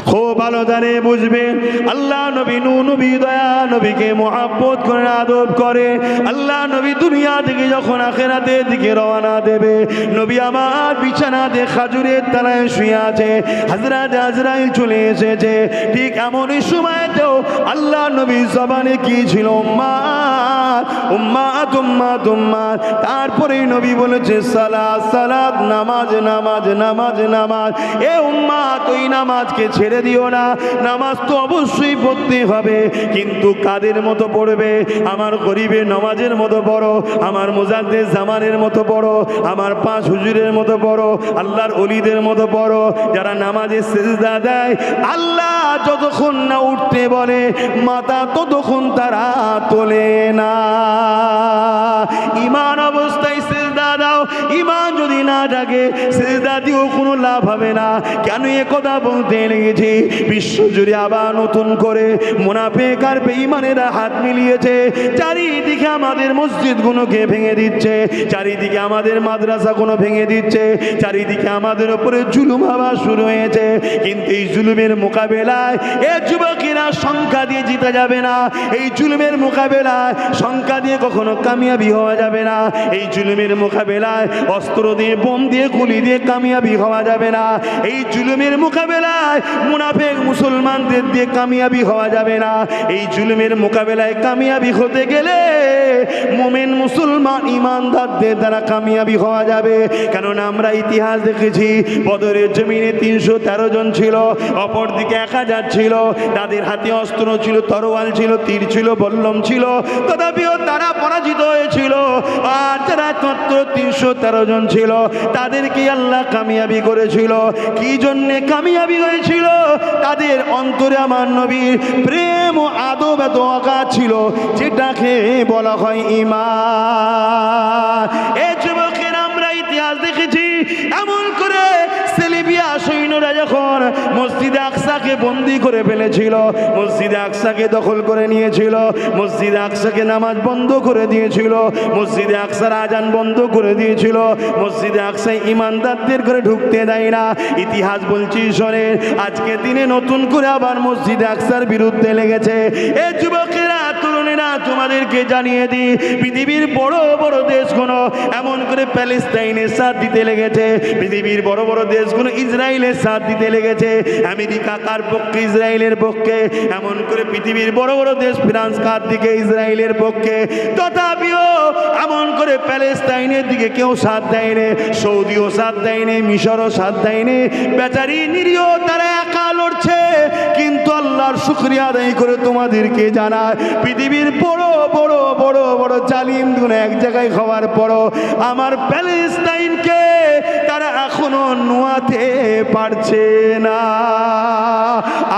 খুব ভালো জানে বুঝবেন আল্লাহ নবী নূহ নবী দয়া নবীকে মহব্বত করে আদব করে আল্লাহ নবী দুনিয়া থেকে যখন আখিরাতের দিকে রওনা দেবে নবী আমার বিছানাতে খেজুরের তলায় শুয়ে আছে হযরত আজরাইল চলে এসেছে ঠিক এমনই সময়তেও আল্লাহ নবীর জবানে কি ছিল উম্মাত উম্মাত উম্মাত উম্মাত তারপরে নবী বলেছে সালাত সালাত নামাজ নামাজ নামাজ নামাজ এ উম্মাত ওই নামাজকে ছেড়ে দিও না নামাজ তো অবশ্যই পড়তে হবে কিন্তু কাদের মতো পড়বে আমার গরিবের নামাজের মতো পড়ো আমার মুজাদ্দিদ জামানের মতো পড়ো আমার পাঁচ হুজুরের মতো পড়ো আল্লাহর ওলিদের মতো পড়ো যারা নামাজে সিজদা দেয় আল্লাহ যতক্ষণ না উঠতে বলে মাথা ততক্ষণ তারা তোলে না ঈমান অবস্থায় সিজদা দাও ঈমান যদি না জাগে সিজদা দিয়েও কোনো লাভ হবে না কেন এ কথা বলতে লেগেছি বিশ্বজুড়ে আবার নতুন করে মুনাফিক আর বেঈমানেরা হাত মিলিয়েছে চারিদিকে আমাদের মসজিদগুলোকে ভেঙে দিচ্ছে চারিদিকে আমাদের মাদ্রাসাগুলো ভেঙে দিচ্ছে চারিদিকে আমাদের উপরে জুলুম হওয়া শুরু হয়েছে কিন্তু এই জুলুমের মোকাবেলায় এ যুবকেরা সংখ্যা দিয়ে জিতে যাবে না এই জুলুমের মোকাবেলায় সংখ্যা দিয়ে কখনো কামিয়াবি হওয়া যাবে না এই জুলুমের মোকাবেলায় অস্ত্র দিয়ে বোম দিয়ে গুলি দিয়ে কামিয়াবি হওয়া যাবে না এই জুলুমের মোকাবেলায় মুনাফিক মুসলমানদের দিয়ে কামিয়াবি হওয়া যাবে না এই জুলুমের মোকাবেলায় কামিয়াবি হতে গেলে মুমিন মুসলমান ইমানদারদের দ্বারা কামিয়াবি হওয়া যাবে কেননা আমরা ইতিহাস দেখেছি বদরের জমিনে 313 জন ছিল অপরদিকে 1000 ছিল তাদের হাতে অস্ত্র ছিল তরোয়াল ছিল তীর ছিল বল্লম ছিল তথাপিও তারা পরাজিত হয়েছিল আর যারা মাত্র 313 জন ছিল তাদেরকে আল্লাহ কামিয়াবি করেছিল কি জন্য কামিয়াবি হয়েছিল তাদের অন্তরে আমার নবীর প্রেম ও আদব এত অগাধ ছিল যেটাকে বলা হয় ঈমান এই যুবকেরা আমরা ইতিহাস দেখেছি এমন করে সেলিবিয়া সৈন্যরা যখন মসজিদে আকসাকে বন্দী করে ফেলেছিল মসজিদে আকসাকে দখল করে নিয়েছিল মসজিদে আকসাকে নামাজ বন্ধ করে দিয়েছিল মসজিদে আকসার আজান বন্ধ করে দিয়েছিল মসজিদে আকসায় ইমানদারদের করে ঢুকতে দেয় না ইতিহাস বলছি শোনেন আজকে দিনে নতুন করে আবার মসজিদে আকসার বিরুদ্ধে লেগেছে এই যুবকেরা তরুণেরা তোমাদেরকে জানিয়ে দিই পৃথিবীর বড় বড় দেশগুলো এমন করে প্যালেস্টাইনের সাথ দিতে লেগেছে পৃথিবীর বড় বড় দেশগুলো ইসরায়েলের সাথ দিতে লেগেছে আমেরিকা কার পক্ষে ইসরায়েলের পক্ষে এমন করে পৃথিবীর বড় বড় দেশ ফ্রান্স কার দিকে ইসরায়েলের পক্ষে তথাপিও এমন করে প্যালেস্টাইনের দিকে কেউ সাথ দেয়নি সৌদিও সাথ দেয়নি মিশরও সাথ দেয়নি বেচারি নিরীহ তারা একা লড়ছে কিন্তু আল্লাহর শুকরিয়া আদায় করে তোমাদেরকে জানায় পৃথিবীর বড় বড় বড় বড় জালিম গুলো এক জায়গায় হওয়ার পরও আমার প্যালেস্টাইনকে তারা এখনো নোয়াতে পারছে না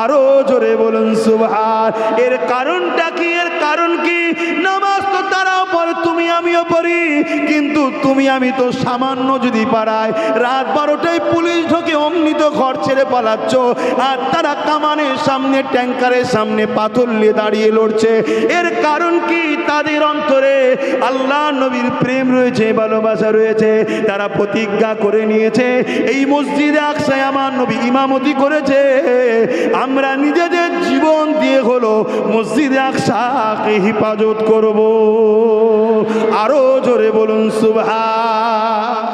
আরো জোরে বলুন সুবহান এর কারণটা কি এর কারণ কি নামাজ তো তারাও পড়ে তুমি আমিও পড়ি কিন্তু তুমি আমি তো সামান্য যদি পারায় রাত 12টায় পুলিশ ঢোকে অমনি তো ঘর ছেড়ে পালাচ্ছ আর তারা কামানের সামনে ট্যাঙ্কারের সামনে পাথর নিয়ে দাঁড়িয়ে লড়ছে এর কারণ কি তাদের অন্তরে আল্লাহ নবীর প্রেম রয়েছে ভালোবাসা রয়েছে তারা প্রতিজ্ঞা করে নিয়েছে এই মসজিদে আকসায় আমার নবী ইমামতি করেছে আমরা নিজেদের জীবন দিয়ে হলো মসজিদে আকসাকে হেফাজত করব আরো জোরে বলুন সুবহান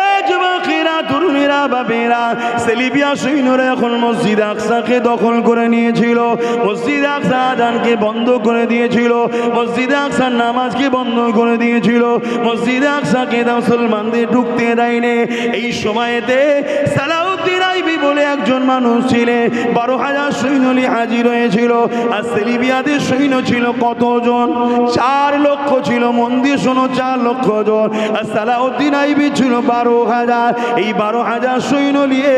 এ যুবকেরা তরুণেরা বাপেরা সেলিবিয়া সৈন্যরা এখন মসজিদ আকসাকে দখল করে নিয়েছিল মসজিদ আকসা আজানকে বন্ধ করে দিয়েছিল মসজিদ আকসার নামাজকে বন্ধ করে দিয়েছিল মসজিদ আকসাকে মুসলমানদের ঢুকতে দেয়নি এই সময়তে সালাউদ্দিন আইবি বলে একজন মানুষ ছিলেন 12,000 সৈন্য নিয়ে হাজির হয়েছিল আর সেলিবিয়াদের সৈন্য ছিল কতজন 4 লক্ষ ছিল মন দিয়ে শোনো 4 লক্ষ জন আর সালাউদ্দিন আইবি ছিল 12,000 এই 12,000 সৈন্য নিয়ে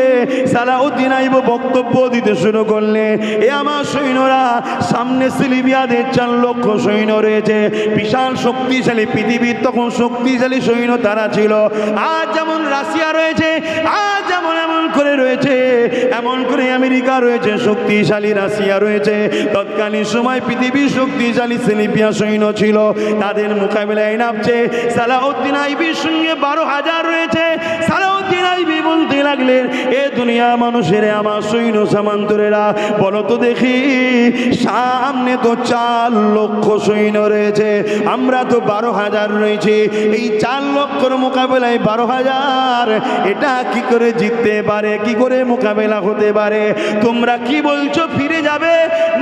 সালাউদ্দিন আইবি বক্তব্য দিতে শুরু করলেন এ আমার সৈন্যরা সামনে সেলিবিয়াদের 4 লক্ষ সৈন্য রয়েছে বিশাল শক্তিশালী পৃথিবীর তখন শক্তিশালী সৈন্য তারা ছিল আজ যেমন রাশিয়া রয়েছে আজ যেমন এমন করে রয়েছে এমন করে আমেরিকা রয়েছে, শক্তিশালী রাশিয়া রয়েছে, তৎকালীন সময় পৃথিবীর শক্তিশালী সেলিপিয়া সৈন্য ছিল, তাদের মোকাবিলায় নামছে সালাউদ্দিন আইবির সঙ্গে 12,000 রয়েছে। সালাউদ্দিন আইবি বলতে লাগলেন, এ দুনিয়া মানুষের আমার সৈন্য সামান্তরেরা, বলো তো দেখি, সামনে তো 4 লক্ষ সৈন্য রয়েছে, আমরা তো 12,000 রয়েছে, এই 4 লক্ষর মোকাবেলায় 12,000 এটা কি করে জিততে পারে, কি করে মোকাবেলা হতে পারে? তোমরা কি বলছো, ফিরে যাবে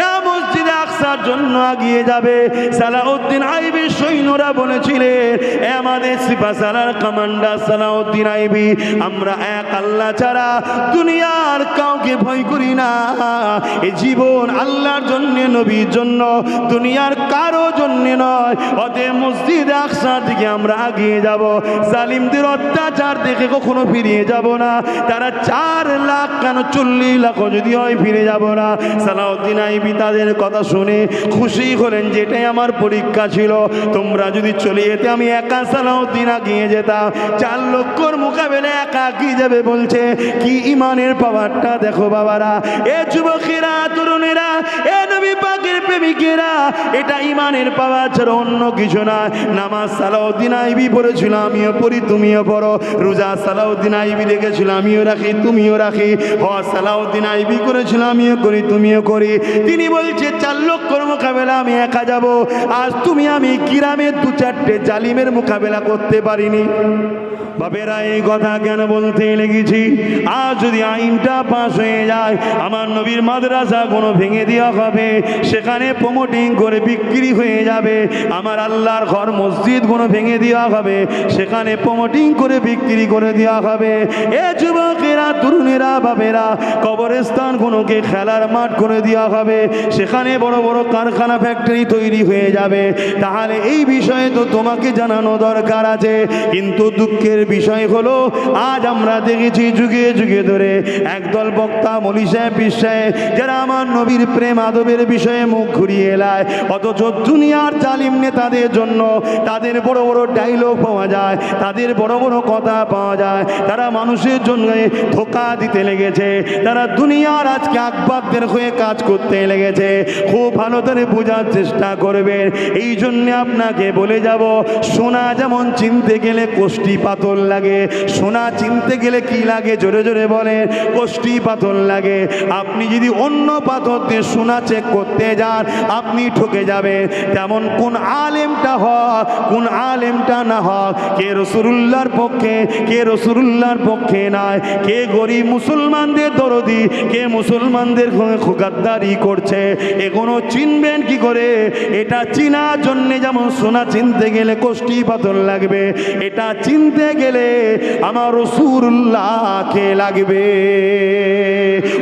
না মসজিদে আকসার জন্য আগিয়ে যাবে? সালাউদ্দিন আইবির সৈন্যরা বলেছিলেন, এ আমাদের সিপাহসালার কমান্ডার সালাউদ্দিন আইবি, আমরা এক আল্লাহ ছাড়া দুনিয়ার কাউকে ভয় করি না, এই জীবন আল্লাহর জন্য, নবীর জন্য, দুনিয়ার কারো জন্য নয়, অতএব মসজিদ আকসার দিকে আমরা আগিয়ে যাব, জালিমদের অত্যাচার দেখে কখনো ফিরিয়ে যাব না, তারা 4 লাখ কেন 40 লাখ যদি হয় ফিরে যাব না। সালাউদ্দিন আইবি তাদের কথা শুনে খুশি হলেন, যেটাই আমার পরীক্ষা ছিল, তোমরা যদি চলে যেতে আমি একা সালাউদ্দিন আগিয়ে যেতাম, 4 লক্ষর মোকাবেলায় একা আগিয়ে যাবে বলছে। কি ইমানের পাওয়ারটা দেখো বাবারা, এ যুবকেরা, তরুণেরা, এ নবী পাকের প্রেমিকেরা, এটা ইমানের পাওয়ার ছাড়া অন্য কিছু না। নামাজ সালাউদ্দিন আইবি পড়েছিল, আমিও পড়ি, তুমিও পড়ো। রোজা সালাউদ্দিন আইবি রেখেছিল, আমিও রাখি, তুমিও রাখি। হজ সালাউদ্দিন আইবি করেছিল, আমিও করি, তুমিও করি। তিনি বলছে 4 লক্ষর মোকাবেলা আমি একা যাব, আজ তুমি আমি গ্রামের 2-4টে জালিমের মোকাবেলা করতে পারিনি। বাবেরা এই কথা কেন বলতে লেগেছি, আজ যদি আইনটা পাস হয়ে যায়, আমার নবীর মাদ্রাসা কোনো ভেঙে দেওয়া হবে, সেখানে প্রমোটিং করে বিক্রি হয়ে যাবে। আমার আল্লাহর ঘর মসজিদ কোনো ভেঙে দেওয়া হবে, সেখানে প্রমোটিং করে বিক্রি করে দেওয়া হবে। এ যুবকেরা, তরুণেরা, বাবেরা, কবরস্থান কোনোকে খেলার মাঠ করে দেওয়া হবে, সেখানে বড় বড় কারখানা, ফ্যাক্টরি তৈরি হয়ে যাবে। তাহলে এই বিষয়ে তো তোমাকে জানানো দরকার আছে। কিন্তু দুঃখের বিষয় হলো, আজ আমরা দেখেছি যুগে যুগে ধরে একদল বক্তা, মৌলী সাহেব, পীর সাহেব, যারা আমার নবীর প্রেম আদবের বিষয়ে মুখ ঘুরিয়ে এলায়, অথচ দুনিয়ার জালিম নেতাদের জন্য তাদের বড় বড় ডায়লগ পাওয়া যায়, তাদের বড় বড় কথা পাওয়া যায়, তারা মানুষের জন্য ধোঁকা দিতে লেগেছে, তারা দুনিয়ার আজকে আকবারদের হয়ে কাজ করতে লেগেছে। খুব ভালো করে বোঝার চেষ্টা করবেন। এই জন্য আপনাকে বলে যাব, সোনা যেমন চিনতে গেলে কোষ্টি পাথর লাগে, সোনা চিনতে গেলে কি লাগে, জোরে জোরে বলেন, কোষ্টি পাথর লাগে। আপনি যদি অন্য পাথর দিয়ে সোনা চেক করতে যান, আপনি ঠকে যাবেন। তেমন কোন আলেমটা হক, কোন আলেমটা না হক, কে রাসূলুল্লাহর পক্ষে, কে রাসূলুল্লাহর পক্ষে নয়, কে গরিব মুসলমানদের দরদি, কে মুসলমানদের গাদ্দারি করছে, এগুলো চিনবেন কি করে? এটা চিনার জন্য যেমন সোনা চিনতে গেলে কোষ্টি পাথর লাগবে, এটা চিনতে গেলে আমার রাসূলুল্লাহকে লাগবে।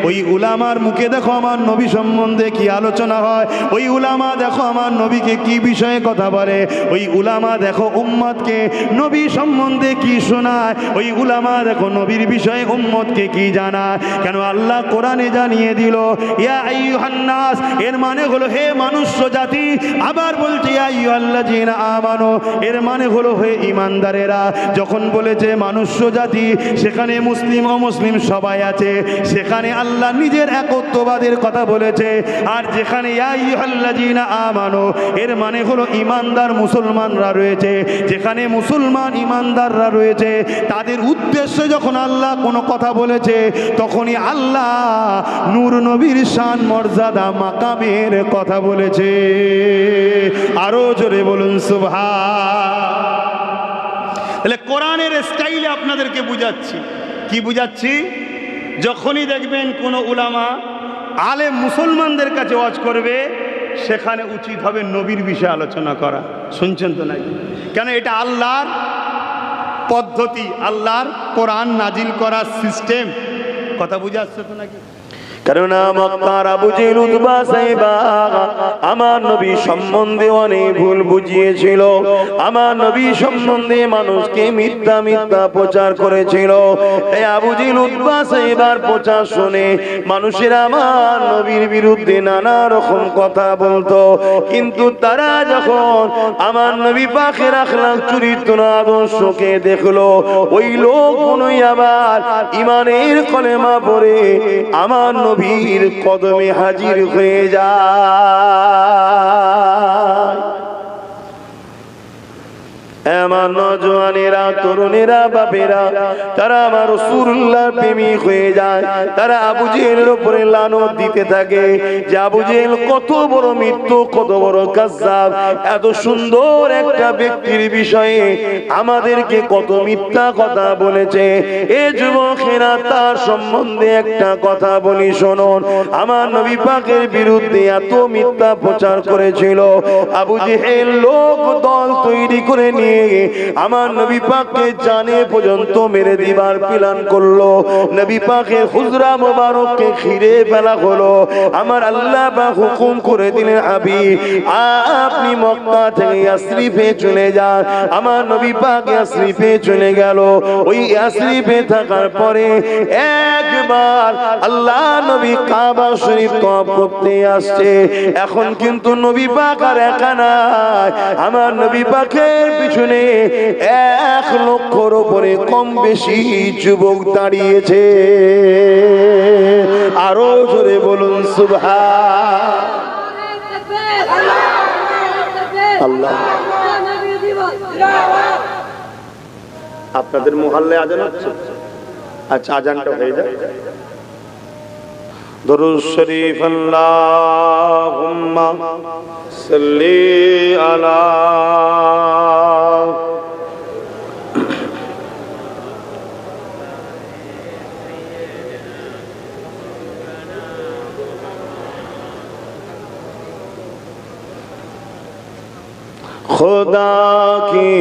ওই উলামার মুখে দেখো আমার নবী সম্বন্ধে কি আলোচনা হয়, ওই উলামা দেখো আমার নবীকে কি বিষয়ে কথা বলে, ওই উলামা দেখো উম্মতকে নবী সম্বন্ধে কি শোনায়, ওই উলামা দেখো নবীর বিষয়ে উম্মতকে কি জানায়। কেন আল্লাহ কোরআনে জানিয়ে দিল, ইয়া আইয়ুহান নাস, এর মানে হলো হে মানুষ জাতি। আবার বলছে ইয়া আইয়ুহাল্লাযীনা আমানু, এর মানে হলো হে ঈমানদারেরা। যখন বলেছে মানুষ জাতি, সেখানে মুসলিম অমুসলিম সবাই আছে, সেখানে আল্লাহ নিজের একত্ববাদের কথা বলেছে। আর যেখানে ইয়া আইয়ুহাল্লাযীনা আমানু, এর মানে হলো ঈমানদার মুসলমানরা রয়েছে, যেখানে মুসলমান ঈমানদাররা রয়েছে, তাদের উদ্দেশ্যে যখন আল্লাহ কোনো কথা বলেছে, তখনই আল্লাহ নূর নবীর শান, মর্যাদা, মাকামের কথা বলেছে। আরো জোরে বলুন সুবহান। তাহলে কোরআনের স্টাইলে আপনাদেরকে বুঝাচ্ছি। কি বুঝাচ্ছি? যখনই দেখবেন কোনো উলামা আলেম মুসলমানদের কাছে ওয়াজ করবে, সেখানে উচিত হবে নবীর বিষয়ে আলোচনা করা। শুনছেন তো নাকি? কেন এটা আল্লাহর পদ্ধতি, আল্লাহর কোরআন নাজিল করার সিস্টেম। কথা বুঝে আসছে তো নাকি? কেননা মক্কার আবু জেহেল উতবা সাইবা আমার নবী সম্বন্ধে অনেক ভুল বুঝিয়েছিল, আমার নবী সম্বন্ধে মানুষকে মিথ্যা মিথ্যা প্রচার করেছিল। এই আবু জেহেল উতবা সাইবার প্রচার শুনে মানুষেরা আমার নবীর বিরুদ্ধে নানা রকম কথা বলতো, কিন্তু তারা যখন আমার নবী পাকের আখলাক চরিত্র আদর্শকে দেখলো, ওই লোকগুলোই আবার ঈমানের কলেমা পড়ে আমার নবীর কদমে হাজির হয়ে যায়। আমার নওজওয়ানেরা, তরুণেরা, বাপেরা, তারা আমার রাসূলুল্লাহর প্রেমিক হয়ে যায়। তারা আবু জেহেলের উপরে লানত দিতে থাকে যে আবু জেহেল কত বড় মৃত্যু, কত বড় কাযযাব, এত সুন্দর একটা ব্যক্তির বিষয়ে আমাদেরকে কত মিথ্যা কথা বলেছে। এ যুবকেরা, তার সম্বন্ধে একটা কথা বলি শুনুন। আমার নবী পাকের বিরুদ্ধে এত মিথ্যা প্রচার করেছিল, আবু জেহেল লোক দল তৈরি করে নিয়ে আমার নবী পাককে জানে পর্যন্ত মেরে দিবার প্ল্যান করলো। নবী পাকের হুজরা মোবারককে ঘিরে ফেলা হলো। আমার আল্লাহ পাক হুকুম করে দিলেন, হাবিব আপনি মক্কা থেকে ইয়াসরিফে চলে যান। আমার নবী পাক ইয়াসরিফে চলে গেল। ওই ইয়াসরিফে থাকার পরে একবার আল্লাহ নবী কাবা শরীফ তওয়াফ করতে আসছে। এখন কিন্তু নবী পাক আর একা নাই, আমার নবী পাকের পিছনে 1 লক্ষর উপরে কম বেশি যুবক দাঁড়িয়েছে। আরো জোরে বলুন সুবহানাল্লাহ। আপনাদের মুহাল্লায় আজান হচ্ছে? আচ্ছা, আজানটা হয়ে যায়। দরুদ শরীফ আল্লাহুম্মা সাল্লি আলা खुदा की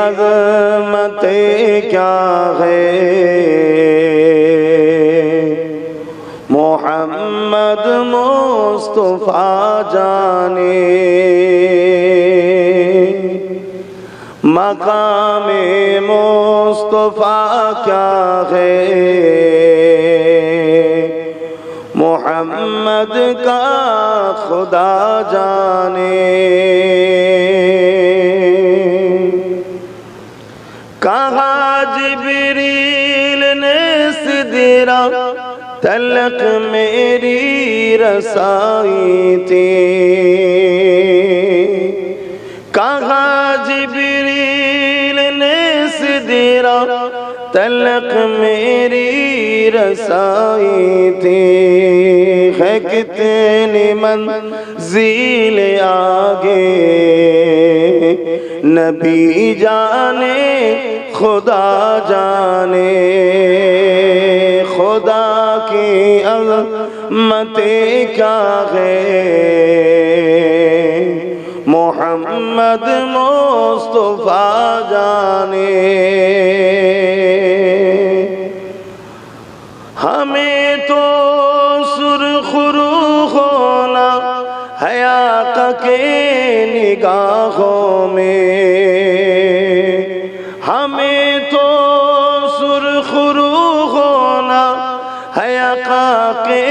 अज़मतें क्या है, मोहम्मद मुस्तफा जाने, मकामे मुस्तफा क्या है, मोहम्मद का खुदा जाने। कहा जिब्रील ने सिदरा तलक मेरी रसाई थी, कहा जिब्रील ने सिदरा तलक मेरी रसाई थी, है कितनी मंज़िल आगे नबी जाने खुदा जाने, खुदा की अज़मतें क्या है, मोहम्मद मुस्तफा जाने। हमें तो सुरखरू होना हया के निगाहों में, हमें तो सुरखरू होना हया के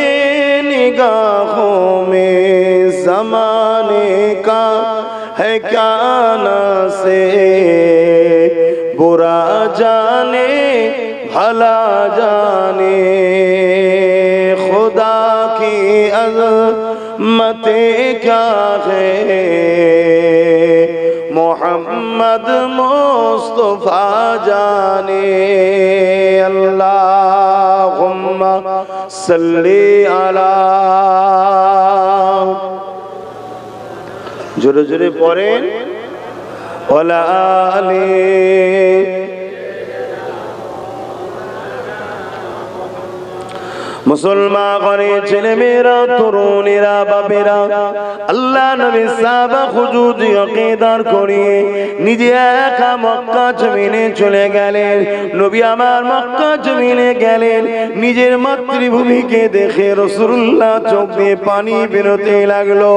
निगाहों में, ज़माने का है क्या ना से बुरा जाने भला जाने, खुदा की अज़मतें क्या है, मोहम्मद मुस्तफा जाने। अल्लाहुम्मा सल्ली अला, जोरे जोरे पढ़ें, वला आली মুসলমান ঘরে ছেলে মেয়েরা তরুণেরা বাপেরা আল্লাহ নবী সাহাবা হুজুরকে দাঁড় করিয়ে নিজে একা মক্কা জমিনে চলে গেলেন। নবী আমার মক্কা জমিনে গেলেন, নিজের মাতৃভূমিকে দেখে রাসূলুল্লাহ চোখ দিয়ে পানি বেরোতে লাগলো।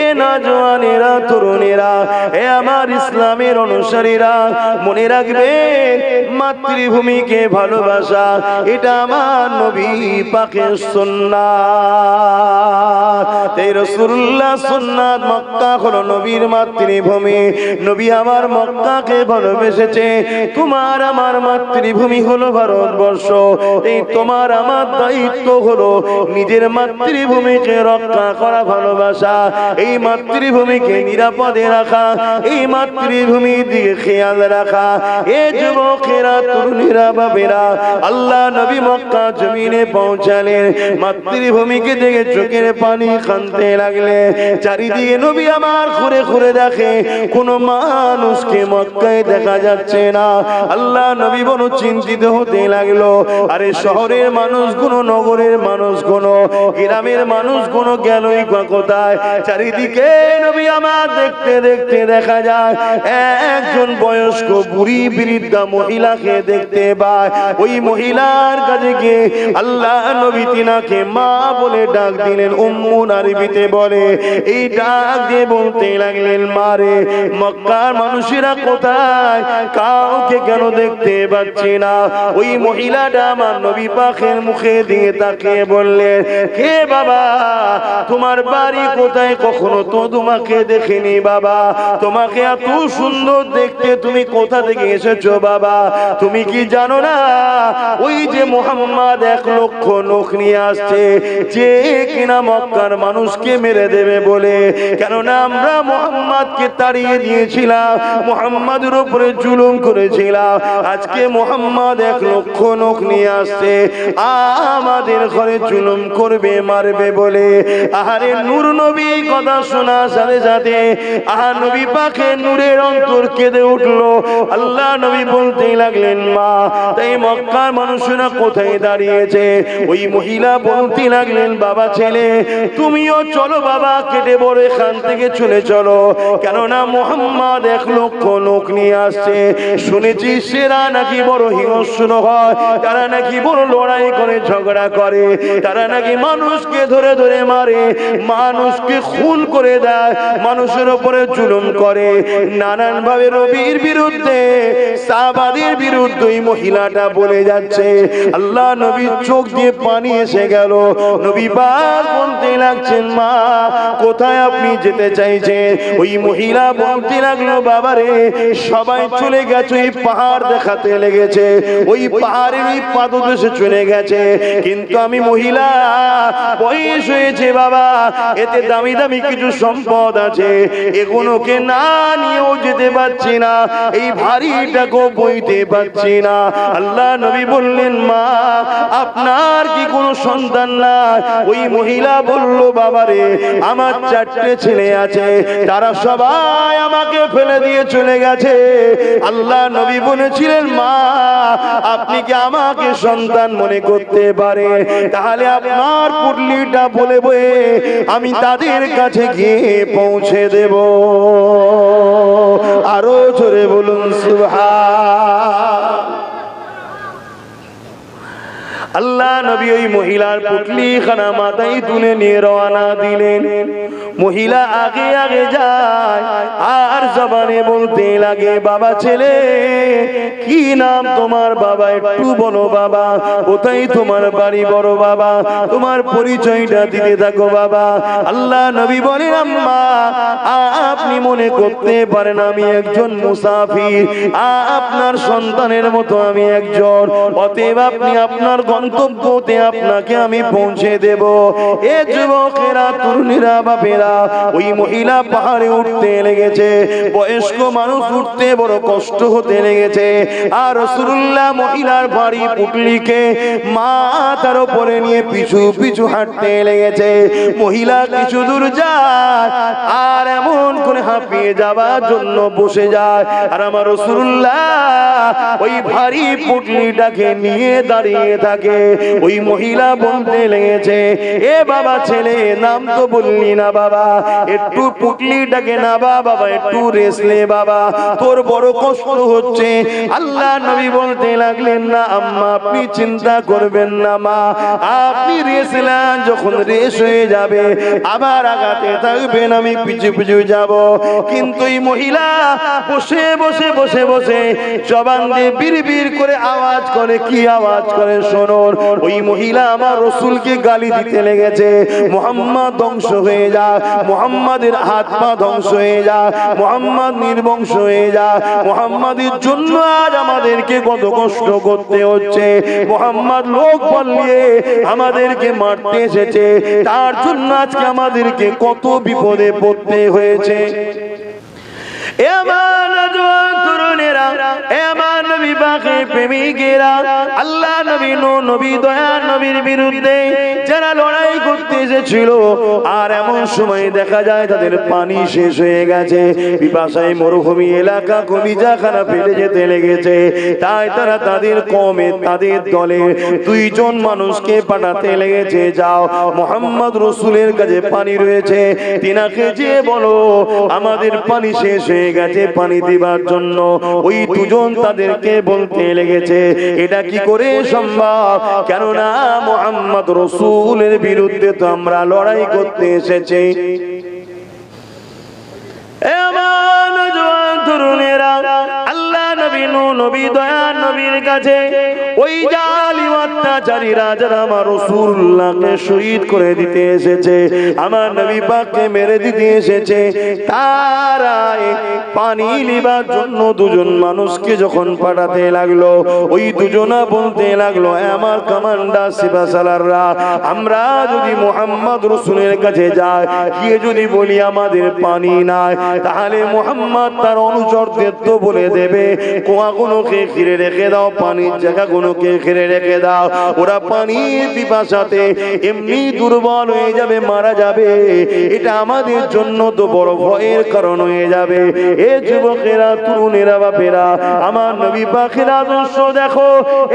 এ নওজওয়ানেরা তরুণেরা, এ আমার ইসলামের অনুসারীরা, মনে রাখবেন মাতৃভূমিকে ভালোবাসা এটা আমার নবী পাকের সুন্নাত। এই রাসূলুল্লাহ সুন্নাত, মক্কা হলো নবীর মাতৃভূমি। নবী আমার মক্কাকে ভালোবেসেছে। তোমার আমার মাতৃভূমি হলো ভারতবর্ষ। এই তোমার আমার দায়িত্ব হলো নিজের মাতৃভূমিকে রক্ষা করা, ভালোবাসা, এই মাতৃভূমিকে নিরাপদে রাখা, এই মাতৃভূমির দিকে খেয়াল রাখা। এ যুবকেরা তরুণীরা বাবেরা, আল্লাহ নবী মক্কা জমিনে পৌঁছালেন, মাতৃভূমিকে দেখে চোখের পানি কাঁদতে লাগলে। চারিদিকে নবী আমার ঘুরে ঘুরে দেখে কোনো মানুষকে মক্কায় দেখা যাচ্ছে না। আল্লাহ নবী বড় চিন্তিত হতে লাগলো। আরে শহরের মানুষগুলো, নগরের মানুষগুলো, গ্রামের মানুষগুলো গেলই বা কোথায়? চারিদিকে নবী আমার দেখতে দেখতে দেখা যায় একজন বয়স্ক বুড়ি বৃদ্ধা মহিলাকে দেখতে পায়। ওই মহিলার কাছে গিয়ে আল্লাহ নবী তিনাকে মা বলে ডাক দিলেন। উম্মুন আরবিতে বলে, এই ডাক দিয়ে বলতে লাগলেন, মা রে, মক্কার মানুষেরা কোথায়? কাউকে কেন দেখতে পাচ্ছি না? ওই মহিলাটা আমার নবী পাকের মুখে দিয়ে তাকিয়ে বললেন, কে বাবা? তোমার বাড়ি কোথায়? কখনো তো তোমাকে দেখিনি বাবা। তোমাকে এত সুন্দর দেখতে, তুমি কোথা থেকে এসেছো বাবা? তুমি কি জানো না ওই যে মুহাম্মদ 1 লক্ষ লোক নিয়ে আসছে, যে কিনা মক্কার মানুষকে মেরে দেবে বলে? কেননা আমরা মুহাম্মদকে তাড়িয়ে দিয়েছিলাম, মুহাম্মদের উপরে জুলুম করেছিলাম। আজকে মুহাম্মদ 1 লক্ষ লোক নিয়ে আসছে আমাদের ঘরে জুলুম করবে, মারবে বলে। আহারে নূর নবী কথা শোনা সাথে সাথে আহা নবী পাকে নূরের অন্তর কেঁদে উঠলো। আল্লাহ নবী বলতে লাগলেন, মা, তাই মক্কার মানুষেরা কোথায় দাঁড়িয়েছে? ওই মহিলা বলতে লাগলেন, বাবা ছেলে, তুমিও চলো বাবা, কেটে বড় এখান থেকে চলে চলো। কেননা মুহাম্মদ 1 লক্ষ লোক নিয়ে আসছে। শুনেছি সেরা নাকি বড় হিংস্র হয়, তারা নাকি বড় লড়াই করে, ঝগড়া করে, তারা নাকি মানুষকে ধরে ধরে মারে, মানুষকে খুন করে দেয়, মানুষের উপরে জুলুম করে। নানান ভাবে নবীর বিরুদ্ধে, সাহাবাদের বিরুদ্ধে এই মহিলাটা বলে যাচ্ছে। আল্লাহ নবীর চোখ দিয়ে পানি এসে গেল। নবী পাক বলতে লাগছেন, মা, কোথায় আপনি যেতে চাইছেন? ওই মহিলা বলতে লাগলো, বাবারে, সবাই চলে গেছে, ওই পাহাড় দেখাতে লেগেছে, ওই পাহাড়ের ওই পাদদেশে চলে গেছে। কিন্তু আমি মহিলা, বয়স হয়েছে বাবা, এতে দামি দামি কিছু সম্পদ আছে, এগুলোকে না নিয়েও যেতে পারছি না, এই ভারীটাকেও বইতে পারছি না। আল্লাহ নবী বললেন, মা, আপনার কি কোনো সন্তান নাই? ওই মহিলা বলল, বাবারে, আমার 4টে ছেলে আছে, তারা সবাই আমাকে ফেলে দিয়ে চলে গেছে। আল্লাহ নবী বলেছিলেন, মা, আপনি কি আমাকে সন্তান মনে করতে পারে? তাহলে আপনার পুটলিটা বলে বয়ে আমি তাদের কাছে গিয়ে পৌঁছে দেব। আরো জোরে বলুন সুবহান। আল্লাহ নবী ওই মহিলার পুটলি খানা মাথায় তুলে নিয়ে রওনা দিলেন। মহিলা আগে আগে যায় আর জবানে বলতে লাগে, বাবা ছেলে, কি নাম তোমার বাবা? একটু বলো বাবা, কোথায় তোমার বাড়ি বড় বাবা? তোমার পরিচয়টা দিতে থাকো বাবা। আল্লাহ নবী বলেন, আম্মা, আপনি মনে করতে পারেন আমি একজন মুসাফির, আপনার সন্তানের মতো আমি একজন, অতএব আপনি আপনার গন্তব্যতে আপনাকে আমি পৌঁছে দেব। এ যুবকেরা, তরুণীরা, বাপেরা, ওই মহিলা পাহাড়ে উঠতে লেগেছে। বয়স্ক মানুষ উঠতে বড় কষ্ট হতে লেগেছে। আর রাসূলুল্লাহ মহিলার বাড়ি পুটলিকে মাথার উপরে নিয়ে পিছু পিছু হাঁটতে লেগেছে। মহিলা কিছু দূর যায় আর এমন করে হাঁপিয়ে যাওয়ার জন্য বসে যায়। আর আমার রাসূলুল্লাহ ওই ভারী পুটলিটাকে নিয়ে দাঁড়িয়ে থাকে। থাকে। ওই মহিলা বলতে লেগেছে, এ বাবা ছেলে নাম তো বললি না বাবা, একটু পুটলিটাকে না বাবা, একটু রেসলে বাবা, তোর বড় কষ্ট হচ্ছে। আল্লাহ নবী বলতে লাগলেন, না আম্মা আপনি চিন্তা করবেন না মা, আপনি রেসলেন যখন রেস হয়ে যাবে আবার আগাতে থাকবেন, আমি পিছু পিছু যাব। কিন্তু এই মহিলা বসে বসে বসে বসে জবান দিয়ে বিড়বিড় করে আওয়াজ করে, কি আওয়াজ করে শুনুন। ওই মহিলা আমার রাসূলকে গালি দিতে লেগেছে, মুহাম্মদ ধ্বংস হয়ে যা, মুহাম্মাদের হাত পা ধ্বংস হয়ে যা, মুহাম্মদ নির্বংশ হয়ে যা, মুহাম্মাদের জন্য আজ আমাদেরকে কত কষ্ট করতে হচ্ছে, মুহাম্মদ লোক পালিয়ে আমাদেরকে মারতে এসেছে, তার জন্য আজকে আমাদেরকে কত বিপদে পড়তে হয়েছে। আল্লাহ নবী নবী দয়ার নবীর বিরুদ্ধে যারা লড়াই করতে এসেছিল, আর এমন সময় দেখা যায় তাদের পানি শেষ হয়ে গেছে, পিপাসায় মরুভূমি এলাকা কলিজাখানা ফেটে যেতে লেগেছে। তাই তারা তাদের কমে তাদের দলে 2 জন মানুষকে পাঠাতে লেগেছে, যাও মুহাম্মদ রাসূলের কাছে পানি রয়েছে, তিনাকে যে বলো আমাদের পানি শেষ হয়ে গেছে, পানি দিবার জন্য। ওই 2 জন তাদেরকে বলতে লেগেছে, এটা কি করে সম্ভব, কেননা মুহাম্মদ রাসূলের বিরুদ্ধে তো আমরা লড়াই করতে এসেছি। আল্লাহ নবী নবী দয়ার নবীর কাছে ওই জালিম অত্যাচারীরা যারা আমার রাসূলুল্লাহকে শহীদ করে দিতে এসেছে, আমার নবী পাককে মেরে দিতে এসেছে, তারাই পানি নিবার জন্য 2 জন মানুষকে যখন পাঠাতে লাগলো, ওই 2 জনা বলতে লাগলো, আমার কমান্ডার সিপাহসালাররা, আমরা যদি মুহাম্মদ রাসূলের কাছে যাই, গিয়ে যদি বলি আমাদের পানি নাই, তাহলে মুহাম্মদ তার অনুচরদের তো বলে দেবে কুয়াগুলোকে ঘিরে রেখে দাও, পানির জায়গাগুলোকে ঘিরে রেখে দাও, ওরা পানির পিপাসাতে এমনি দুর্বল হয়ে যাবে, মারা যাবে, এটা আমাদের জন্য তো বড় ভয়ের কারণ হয়ে যাবে। এ যুবকেরা, তরুণেরা, বাপেরা, আমার নবী পাকের আদর্শ দেখো।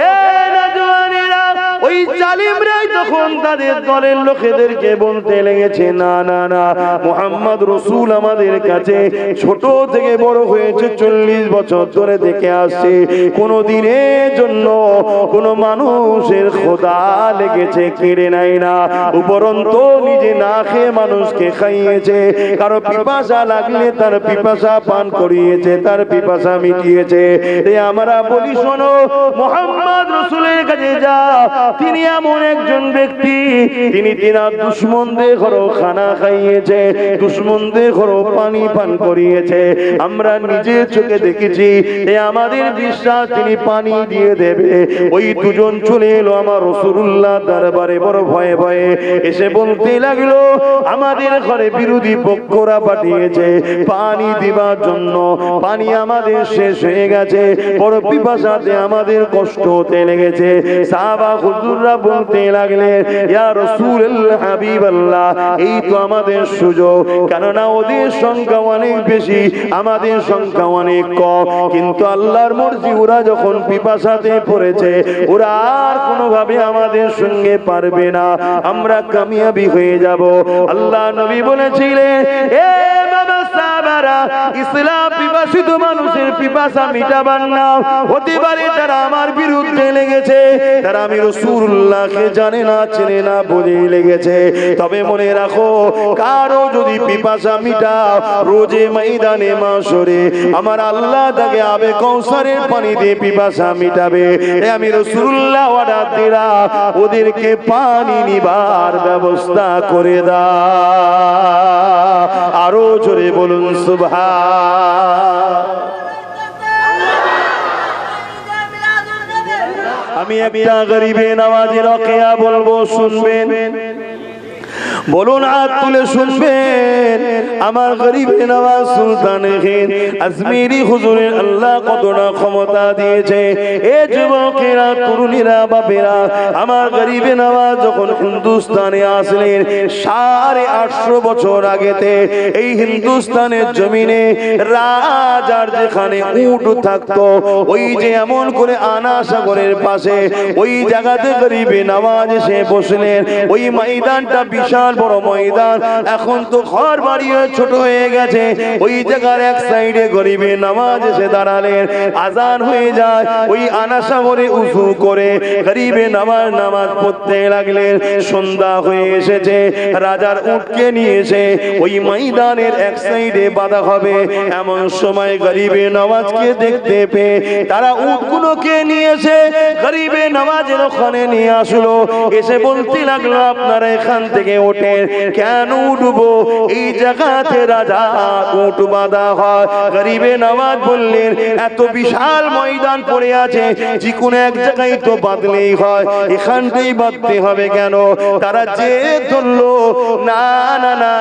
এ নওজওয়ানেরা, ওই জালিমরাই তখন তাদের দলের লোকেদেরকে বলতে লেগেছে, না না না, মুহাম্মদ রাসূল আমাদের কাছে ছোট থেকে বড় হয়েছে, 40 বছর ধরে দেখে আসছে, কোনো দিনের জন্য কোনো মানুষের খোদা লেগেছে কেড়ে নাই না, উপরন্তু নিজে না খেয়ে মানুষকে খাইয়েছে, কারো পিপাসা লাগলে তার পিপাসা পান করিয়েছে, তার পিপাসা মিটিয়েছে। আমরা বলি শোনো, মুহাম্মদ রাসূলের কাছে যা, তিনি এমন একজন ব্যক্তি, তিনি তিনার দুশমনদের ঘরও খানা খাইয়েছে, দুশমনদের ঘরও পানি পান করিয়েছে, আমরা নিজের চোখে দেখেছি। আমাদের বিশ্বাস তিনি পানি দিয়ে দেবে। ওই 2 জন চলে এলো আমার রাসূলুল্লাহ দরবারে বড় ভয়ে ভয়ে, এসে বলতে লাগলো, আমাদের ঘরে বিরোধী পক্ষরা পাঠিয়েছে পানি দিবার জন্য, পানি আমাদের শেষ হয়ে গেছে, বড় পিপাসাতে আমাদের কষ্ট হতে লেগেছে। সাহাবা হুজুররা বলতে লাগলেন, ইয়া রাসূলুল্লাহ, হাবিবাল্লাহ, এই তো আমাদের সুযোগ, কেননা ওদের সংখ্যা অনেক বেশি, আমাদের সংখ্যা অনেক কম, কিন্তু আল্লাহর মর্জি, ওরা যখন পিপাসাতে পড়েছে, ওরা আর কোনোভাবে আমাদের সঙ্গে পারবে না, আমরা কামিয়াবি হয়ে যাব। আল্লাহ নবী বলেছিলেন, এ বাবা সাহাবারা, ইসলাম পিপাসিত মানুষের পিপাসা মিটাবার না, হতে পারে তারা আমার বিরুদ্ধে লেগেছে, তারা আমি রাসূলুল্লাহকে জানে না, চেনে না, বলে লেগেছে, তবে মনে রাখো, কারো যদি পিপাসা মিটাও, রোজে ময়দানে মাশরে আমার আল্লাহ তাকে আবে কৌসারের পানি দিয়ে পিপাসা মিটাবে। আমি রাসূলুল্লাহ অর্ডার দিলাম, ওদেরকে পানি নিবার ব্যবস্থা করে দাও। আরো জোরে বলুন সুবহান। আমি একটা গরিবে নওয়াজের ওয়াকিয়া বলবো, শুনবেন। বলুন হাত তুলে শুনবেন আমার গরিবে নওয়াজ সুলতান হিন্দ আজমিরি হুজুরের আল্লাহ কতটা ক্ষমতা দিয়েছে। এ যুবকেরা, তরুণীরা, বাপেরা, আমার গরিবে নওয়াজ যখন হিন্দুস্তানে আসলেন 850 বছর আগেতে এই হিন্দুস্তানের জমিনে রাজার যেখানে উট থাকতো ওই যে এমন করে আনা সাগরের পাশে ওই জায়গাতে গরিবে নওয়াজ এসে বসলেন। ওই ময়দানটা বিশাল বড় ময়দান, এখন তো ঘর বাড়ি ছোট হয়ে গেছে। ওই জায়গার এক সাইডে গরিবে নওয়াজ এসে দাঁড়ালেন। আজান হয়ে যায়, ওই আনা সাগরে উযু করে গরিবে নওয়াজ নামাজ পড়তে লাগলেন। সন্ধ্যা হয়ে এসেছে, রাজার উটকে নিয়ে এসে ওই ময়দানের এক সাইডে বাঁধা হবে। এমন সময় গরিবে নওয়াজকে দেখতে পেয়ে তারা উটগুলোকে নিয়ে এসে গরিবে নওয়াজের ওখানে নিয়ে আসলো। এসে বলতে লাগলো, আপনারা এখান থেকে ওঠেন, কেন উঠবো? এই জায়গাতে রাজা উট বাঁধা হয়। গরিবে নওয়াজ বললেন, এত বিশাল ময়দান পড়ে আছে, যে কোনো এক জায়গায় তো বাঁধলেই হয়, এখানটাই বাঁধতে হবে কেন? তারা যে ধরলো, না না না,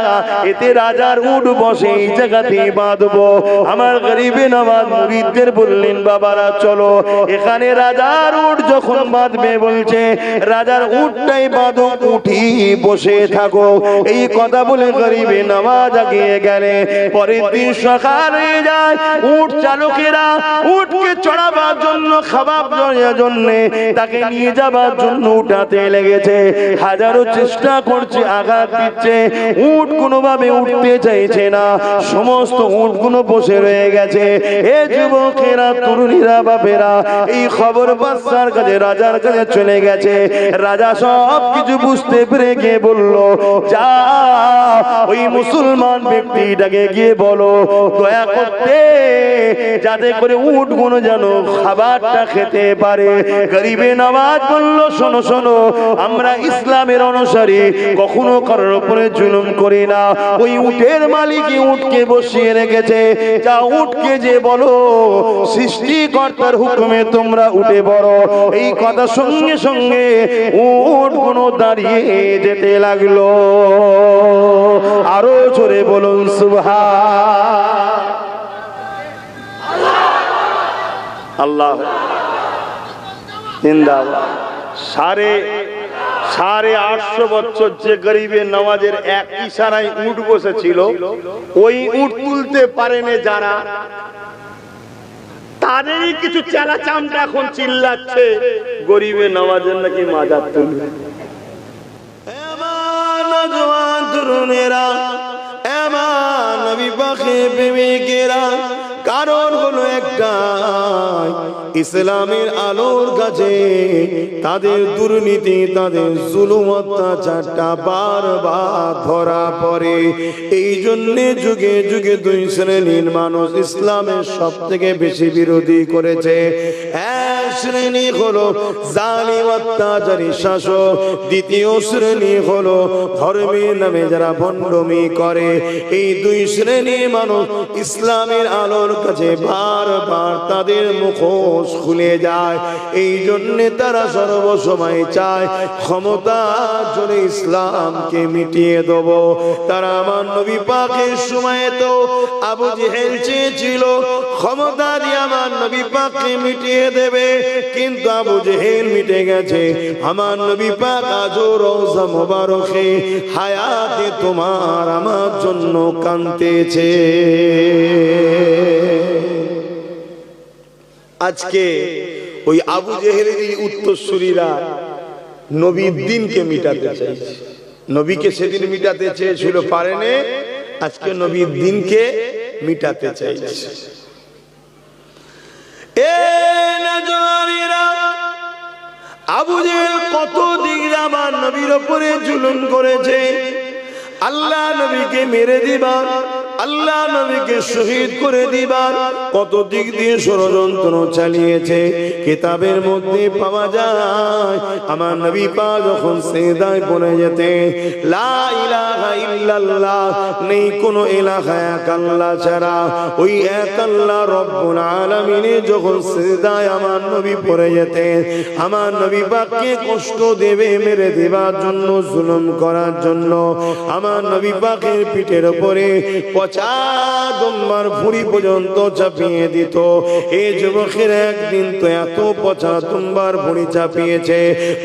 এতে রাজার উট বসে, এই জায়গাতেই বাঁধবো। আমার গরিবে নওয়াজ মুরিদদের বললেন, বাবারা চলো, এখানে রাজার উট যখন বাঁধবে বলছে, রাজার উটটাই বাঁধো, উঠি বসে থাকো। এই কথা বলে গরিবে নওয়াজ আগিয়ে গেলে। পরের দিন সকাল হয়ে যায়, উট চালকেরা উটকে চড়াবার জন্য, খাবার জন্য, তাকে নিয়ে যাবার জন্য উঠাতে লেগেছে। হাজারো চেষ্টা করছে, আঘাত দিচ্ছে, উট কোনোভাবে উঠতে চাইছে না। সমস্ত উটগুলো বসে রয়ে গেছে। এ যুবকেরা, তরুণীরা, বাপেরা, এই খবর বাদশার কাছে, রাজার কাছে চলে গেছে। রাজা সব কিছু বুঝতে পেরে গিয়ে বলল, যা ওই মুসলমান ব্যক্তিটাকে গিয়ে বলো দয়া করতে, যাতে করে উটগুলো যেন খাবারটা খেতে পারে। গরিবে নওয়াজ বলল, শোনো শোনো, আমরা ইসলামের অনুসারী, কখনো কারোর উপরে জুলুম করি না। ওই উটের মালিকই উটকে বসিয়ে রেখেছে, যা উটকে যে বলো সৃষ্টিকর্তার হুকুমে তোমরা উঠে বড়। এই কথা সঙ্গে সঙ্গে উটগুলো দাঁড়িয়ে যেতে লাগলো। আরো জোরে বলুন সুবহান আল্লাহ জিন্দাবাদ। 850 বছর যে গরিবে নওয়াজের এক ইশারায় উট বসেছিল, ওই উট তুলতে পারেনি যারা, তাদেরই কিছু চেলা চামটা এখন চিল্লাচ্ছে গরিবে নওয়াজের নাকি মাজার তুলবে। নওজওয়ান তরুণেরা, এমন নবী পাকে প্রেমিকেরা, কারণ হলো একটাই, ইসলামের আলোর কাছে তাদের দুর্নীতি, তাদের জুলুম, অত্যাচারটা বারবার ধরা পড়ে। এই জন্য যুগে যুগে দুই শ্রেণীর মানুষ ইসলামের সব থেকে বেশি বিরোধী করেছে। এক শ্রেণী হলো জালিম অত্যাচারী শাসক, দ্বিতীয় শ্রেণী হলো ধর্মের নামে যারা ভণ্ডামি করে। এই দুই শ্রেণীর মানুষ ইসলামের আলোর কাছে বারবার তাদের মুখোশ খুলে যায়। এই জন্য তারা সর্বসময় চায় ক্ষমতার জোরে ইসলামকে মিটিয়ে দেব। তারা আমার নবী পাকের সময়ে তো আবু জেহেল চেয়েছিল ক্ষমতা দিয়ে আমার নবী পাককে মিটিয়ে দেবে, কিন্তু আবু জেহেল মিটে গেছে। আমার নবী পাক আজও রওজা মুবারকে হায়াতে তোমার আমার জন্য কাঁদতেছে। আজকে ওই আবু জেহেলের উত্তরসূরিরা নবীর দিনকে মিটাতে চাইছে। নবীকে সেদিন মিটাতে চেয়েছিল, পারেনি, আজকে নবীর দিনকে মিটাতে চাইছে। এ নওজওয়ানেরা, আবু জেহেল কত দিন আমার নবীর উপরে জুলুম করেছে। আল্লাহ নবীকে মেরে দিবা, আল্লাহ নবীকে শহীদ করে দিবার কত দিক দিয়ে ষড়যন্ত্র চালিয়েছে কিতাবের মধ্যে পাওয়া যায়। আমার নবী পাক যখন সিজদায় পড়ে যেতেন, লা ইলাহা ইল্লাল্লাহ, নেই কোনো ইলাহা এক আল্লাহ ছাড়া, ওই এক আল্লাহ রব্বুল আলামিনে যখন সিজদায় আমার নবী পড়ে যেতেন, আমার নবী পাককে কষ্ট দেবে, মেরে দেবার জন্য, জুলুম করার জন্য আমার নবী পাকের পিঠের উপরে পচা দুম্বার ভুঁড়ি পর্যন্ত চাপিয়ে দিত। এই যুবকের একদিন তো এত পচা দুম্বার ভুঁড়ি চাপিয়েছে,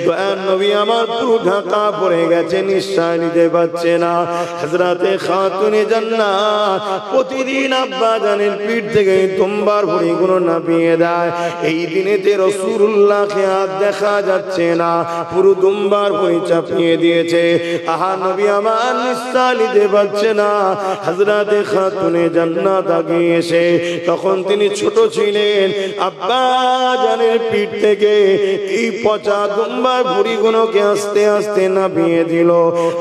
দয়ার নবী আমার পুরো ঢাকা পড়ে গেছে, নিঃশ্বাস নিতে পারছে না। হযরতে খাতুনে জান্নাত প্রতিদিন আব্বা জানের পিঠ থেকে দুম্বার ভুঁড়িগুলো নামিয়ে দেয়। এই দিনেতে রাসূলুল্লাহকে আর দেখা যাচ্ছে না, পুরো দুম্বার ভুঁড়ি চাপিয়ে দিয়েছে। আহা নবী আমার নিঃশ্বাস নিতে পারছে না। হযরতে খাতুনে জান্নাত আগে এসে, তখন তিনি ছোট ছিলেন, আব্বা জানের পিঠ থেকে এই পচা দুম্বার ভুঁড়িগুলোকে আস্তে আস্তে নামিয়ে দিল।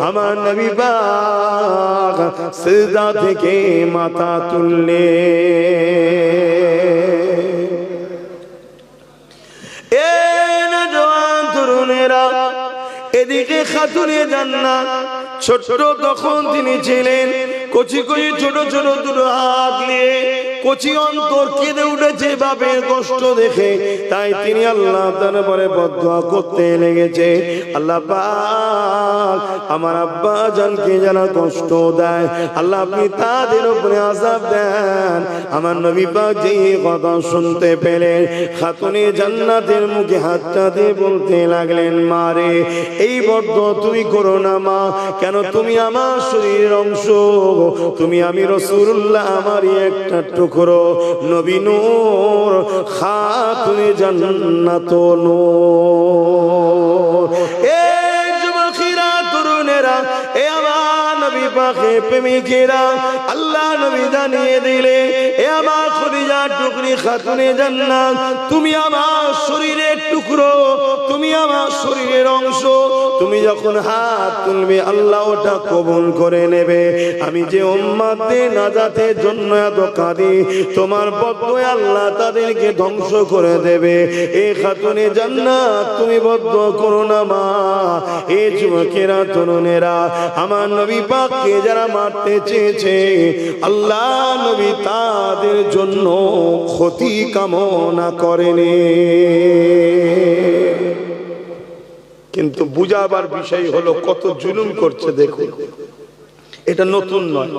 আমার নবী পাক সিজদা থেকে মাথা তুললে, এ নওজোয়ান তরুণেরা, এদিকে খাতুনে জান্নাত ছোট তখন তিনি ছিলেন, কচি কচি ছোট ছোট দুটো হাত নিয়ে কচি অন্তর কেঁদে উঠেছে বাপের কষ্ট দেখে। তাই তিনি আল্লাহ দরবারে বদদুয়া করতে লেগেছে, আল্লাহ পাক আমার আব্বা জানকে যারা কষ্ট দেয়, আল্লাহ আপনি তাদের উপরে আযাব দেন। আমার নবী পাক যে কথা শুনতে পেলেন, খাতুনে জান্নাতের মুখে হাতটা দিয়ে বলতে লাগলেন, মা রে, এই বদদুয়া তুমি করো না মা, কেন তুমি আমার শরীরের অংশ, তুমি আমি রাসূলুল্লাহ আমারই একটা টুকরো, নবী নূর, খাতুনে জান্নাত নূর। এ যুবকেরা, তরুণেরা, এ আমার নবী পাকের প্রেমিকেরা, আল্লাহ নবী জানিয়ে দিলে, এ আমার খদিজার টুকরি খাতুনে জান্নাত, তুমি আমার শরীরের টুকরো, তুমি আমার শরীরের অংশ, তুমি যখন হাত তুলবে আল্লাহ ওটা কবুল করে নেবে। আমি যে উম্মতদের নাজাতের জন্য এত কাঁদি, তোমার বদদুয়া আল্লাহ তাদেরকে ধ্বংস করে দেবে। এই খাতুনে জান্নাত তুমি বদদুয়া করো না মা। এই যুবকেরা, তরুণেরা, আমার নবী পাককে যারা মারতে চেয়েছে, আল্লাহ নবী তাদের জন্য ক্ষতি কামনা করেনি। কিন্তু বুঝাবার বিষয় হলো কত জুলুম করছে দেখুন, এটা নতুন নয়।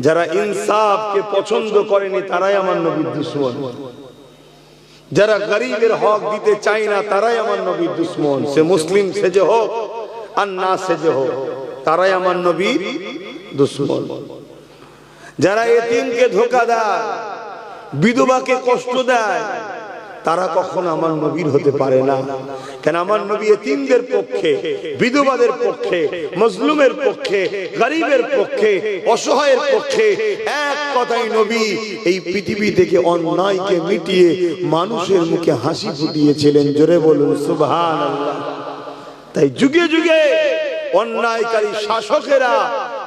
যারা ইনসাফকে পছন্দ করেনি তারাই আমার নবীর দুশমন, যারা গরিবের হক দিতে চায় না তারাই আমার নবীর দুশমন। সে মুসলিম সেজে হোক আর না সেজে হোক, তারাই আমার নবীর দুশমন। যারা এতিমকে ধোঁকা দেয়, বিধবাকে কষ্ট দেয়, তারা কখনো আমার নবীর হতে পারে না। কেন আমার নবী এতিমদের পক্ষে, বিধবাদের পক্ষে, মজলুমের পক্ষে, গরিবের পক্ষে, অসহায়ের পক্ষে। এক কথাই নবী এই পৃথিবী থেকে অন্যায়কে মিটিয়ে মানুষের মুখে হাসি ফুটিয়েছিলেন। জোরে বলুন সুবহানাল্লাহ। তাই যুগে যুগে অন্যায়কারী শাসকেরা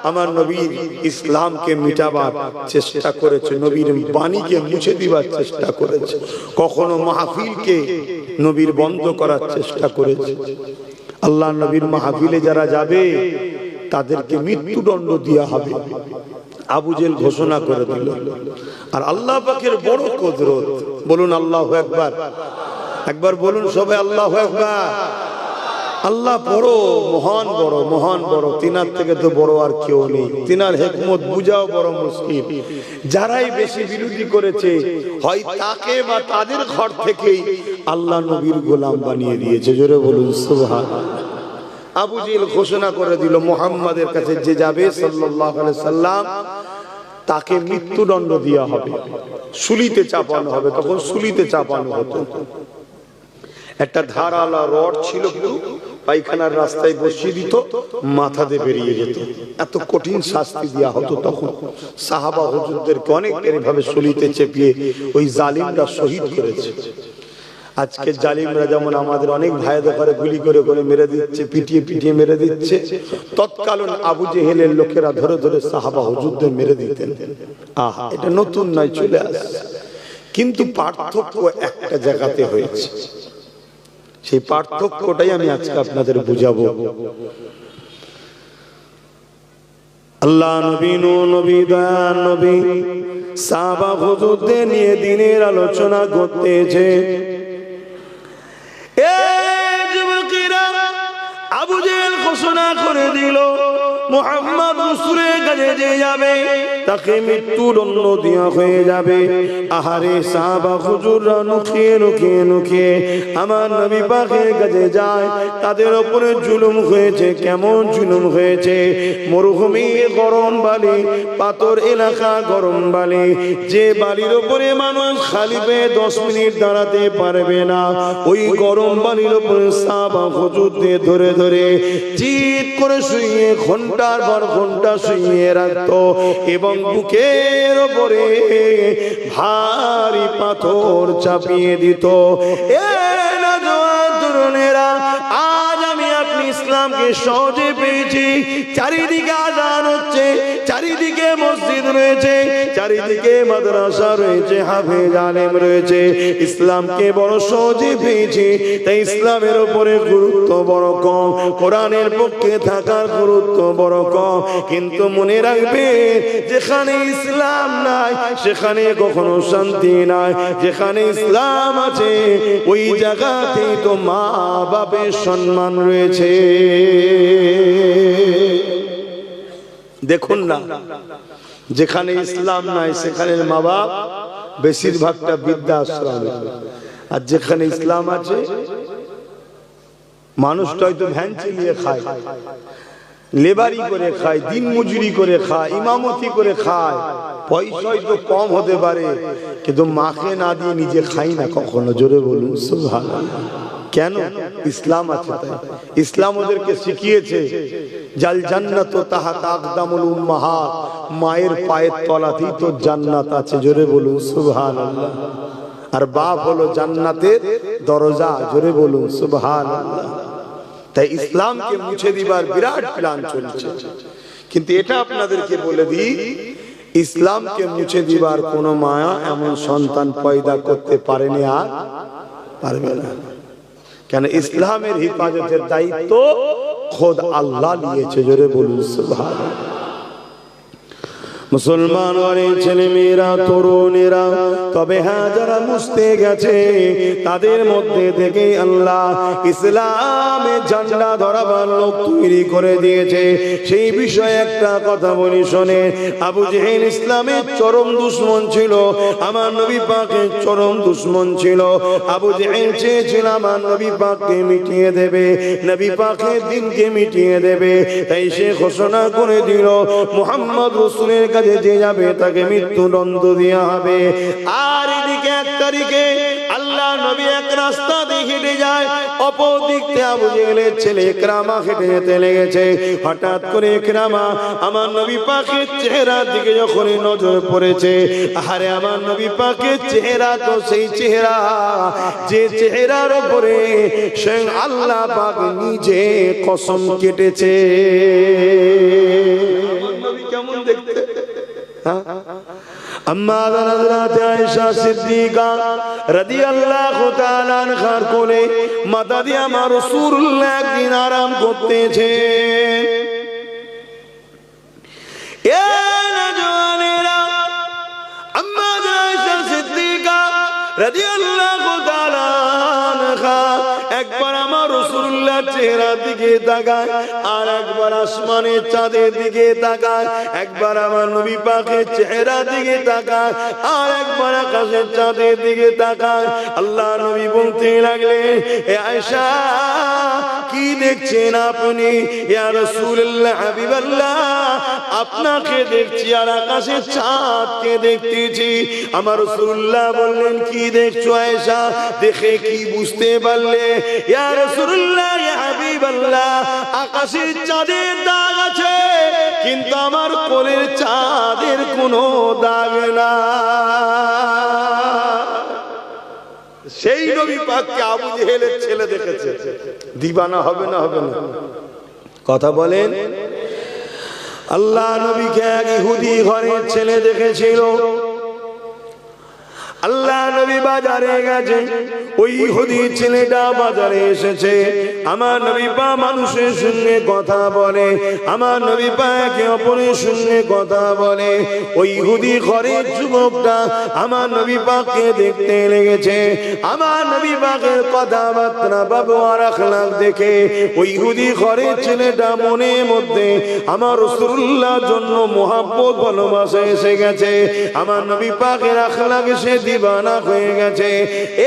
আমার নবীর ইসলামকে মিটাবার চেষ্টা করেছে, নবীর বাণীকে মুছে দিবার চেষ্টা করেছে, কখনো মাহফিলকে নবীর বন্ধ করার চেষ্টা করেছে। আল্লাহ নবীর মাহফিলে যারা যাবে তাদেরকে মৃত্যুদণ্ড দেওয়া হবে, আবু জেল ঘোষণা করে দিল। আর আল্লাহ পাকের বড় কুদরত, বলুন আল্লাহু আকবার, একবার বলুন সবাই আল্লাহু আকবার। আল্লাহ বড়, মহান বড়, মহান বড়, তিনার থেকে তো বড় আর কেউ নেই। তিনার হিকমত বুঝাও বড় মুশকিল। যারাই বেশি বিরোধী করেছে, হয় তাকে বা তাদের ঘর থেকেই আল্লাহ নবীর গোলাম বানিয়ে দিয়েছে। জোরে বলুন সুবহানাল্লাহ। আবু জেল ঘোষণা করে দিল, মুহাম্মাদের কাছে যে যাবে সাল্লাল্লাহু আলাইহি সাল্লাম, তাকে মৃত্যুদণ্ড দেওয়া হবে, সুলিতে চাপানো হবে। তখন সুলিতে চাপানো হতো, একটা ধারালা রড ছিল, পায়খানার রাস্তায় বসিয়ে দিত, মাথাতে বেরিয়ে যেত। এত কঠিন শাস্তি দেওয়া হতো তখন। সাহাবা হুজুরদেরকে অনেক এভাবে সুলিতে চেপিয়ে ওই জালিমরা শহীদ করেছে। আজকে জালিমরা যেমন আমাদের অনেক ভাইদের করে গুলি করে করে মেরে দিচ্ছে, পিটিয়ে পিটিয়ে মেরে দিচ্ছে, তৎকালীন আবু জেহেলের লোকেরা ধরে ধরে সাহাবা হুজুরদের মেরে দিতেন। আহা, এটা নতুন নয়, চলে আসছে। কিন্তু পার্থক্য একটা জায়গাতে হয়েছে, সেই পার্থক্যটাই আমি আজকে আপনাদের বুঝাবো। আল্লাহ নবী, নবী, দয়ার নবী সাহাবা হুজুরদের নিয়ে দিনের আলোচনা করতেছে। আবু জেহেল ঘোষণা করে দিল, মুহাম্মদ রাসূলের কাছে যে যাবে তাকে মৃত্যুদণ্ড দেওয়া হয়ে যাবে। আহারে সাহাবা হুজুররা লুকিয়ে লুকিয়ে লুকিয়ে আমার নবী পাকের কাছে যায়। তাদের উপরে জুলুম হয়েছে। কেমন জুলুম হয়েছে? মরুভূমি গরম বালি, পাথর এলাকা গরম বালি, যে বালির উপরে মানুষ খালি পেয়ে 10 মিনিট দাঁড়াতে পারবে না, ওই গরম বালির উপরে সাহাবা হুজুরদের ধরে ধরে চিৎ করে শুইয়ে ঘন্টার পর ঘন্টা শুইয়ে রাখতো এবং বুকের উপরে ভারী পাথর চাপিয়ে দিত। এ নওজোয়ান তরুণেরা, আজ আমি আপনি ইসলামকে সহজে পেয়েছি। চারিদিকে আযান হচ্ছে, চারিদিকে মসজিদ রয়েছে, চারিদিকে মাদ্রাসা রয়েছে, হাফেজ আলেম রয়েছে। ইসলামকে বড় সহজে পেয়েছি, তাই ইসলামের উপরে গুরুত্ব বড় কম, কোরআনের পক্ষে থাকার গুরুত্ব বড় কম। কিন্তু মনে রাখবে, যেখানে ইসলাম নাই সেখানে কখনো শান্তি নাই। যেখানে ইসলাম আছে ওই জায়গাতেই তো মা বাপের সম্মান রয়েছে। দেখুন না, যেখানে ইসলাম নাই সেখানে মা বাপ বেশিরভাগটা বৃদ্ধাশ্রমে, আর যেখানে ইসলাম আছে মানুষটা হয়তো ভ্যান চালিয়ে খায়, লেবারি করে খায়, দিন মজুরি করে খায়, ইমামতি করে খায়, পয়সা হয়তো কম হতে পারে, কিন্তু মাকে না দিয়ে নিজে খাই না কখনো। জোরে বলুন সুবহানাল্লাহ। কেন? ইসলাম আছে তাই। ইসলাম ওদেরকে শিখিয়েছে জাল জান্নাত তাহাতা আকদামুল উম্মাহাত, মায়ের পায়ের তলাতেই তো জান্নাত আছে। জোরে বলুন সুবহানাল্লাহ। আর বাপ হলো জান্নাতের দরজা। জোরে বলুন সুবহানাল্লাহ। তাই ইসলামকে মুছে দিবার বিরাট প্ল্যান চলছে। কিন্তু এটা আপনাদেরকে বলে দিই, ইসলামকে মুছে দিবার কোন মায়া এমন সন্তান পয়দা করতে পারেনি আর পারবে না। কেন? ইসলামের হিফাজতের দায়িত্ব খোদ আল্লাহ নিয়েছে। জোরে বলুন সুবহানাল্লাহ। মুসলমান ঘরের ছেলে মেয়েরা, তরুণেরা, তবে হ্যাঁ যারা মুছতে গেছে তাদের মধ্যে থেকে আল্লাহ ইসলামের ঝান্ডা ধরাবার লোক তৈরি করে দিয়েছে। সেই বিষয়ে একটা কথা বলি শোনে। আবু জেহেল ইসলামের চরম দুশমন ছিল, আমার নবী পাকের চরম দুশমন ছিল। আবু জেহেল চেয়েছিল আমার নবী পাককে মিটিয়ে দেবে, নবী পাকের দিনকে মিটিয়ে দেবে। তাই সে ঘোষণা করে দিল, মুহাম্মদ রাসূলের কাছে যে যাবে তাকে মৃত্যুদণ্ড দেওয়া হবে। আর এদিকে 1 তারিখে আল্লাহ নবী এক রাস্তা দিয়ে হেঁটে যায়, অপর দিক থেকে আবু জেহেলের ছেলে ইকরামা হেঁটে যেতে লেগেছে। হঠাৎ করে ইকরামা আমার নবী পাকের চেহারার দিকে যখন নজর পড়েছে, আরে আমার নবী পাকের চেহারা তো সেই চেহারা যে চেহারার উপরে স্বয়ং আল্লাহ পাক নিজে কসম কেটেছে। নবী কেমন দেখতে? আম্মা হযরত আয়েশা সিদ্দিকা রাদিয়াল্লাহু তাআলা আনহার কোলে মাথা দিয়ে আমার রাসূলুল্লাহ একদিন আরাম করতেছে। এ নওজওয়ানেরা, আম্মা আয়েশা সিদ্দিকা রাদিয়াল্লাহু তাআলা আনহা একবার আমার রাসূলুল্লাহর চেহারার দিকে তাকায়, আর একবার আসমানের চাঁদের দিকে তাকায়, একবার আমার নবী পাকের চেহারার দিকে তাকায়, আর একবার আকাশের চাঁদের দিকে তাকায়। আল্লাহ নবী বলতে লাগলেন, এ আয়েশা কি দেখছেন আপনি? ইয়া রাসূলুল্লাহ, হাবিবাল্লাহ, আপনাকে দেখছি আর আকাশের চাঁদকে দেখতেছি। আমার রাসূলুল্লাহ বললেন, কি দেখছো আয়েশা? দেখে কি বুঝতে পারলে? ইয়া রাসূলুল্লাহ, ইয়া হাবিবাল্লাহ, আকাশের চাঁদের দাগ আছে, কিন্তু আমার কোলের চাঁদের কোনো দাগ না। সেই নবী পাককে আবু জেহেলের ছেলে দেখেছে, দিবানা হবে না হবে না? কথা বলেন। আল্লাহ নবীকে এক ইহুদি ঘরের ছেলে দেখেছিল। আল্লাহ নবী বাজারে গেছে, ওই ইহুদি ছেলেটা বাজারে এসেছে। আমার নবী পা মানুষের সঙ্গে কথা বলে, আমার নবী পা একে অপরের সঙ্গে কথা বলে। ওই ইহুদি ঘরের যুবকটা আমার নবী পাককে দেখতে লেগেছে। আমার নবী পাকের কথাবার্তা ব্যবহার আখলাক দেখে ওই ইহুদি ঘরের ছেলেটা মনের মধ্যে আমার রাসূলুল্লাহর জন্য মহব্বত ভালোবাসা এসে গেছে। আমার নবী পাকের আখলাক এসে দিবানা হয়ে গেছে।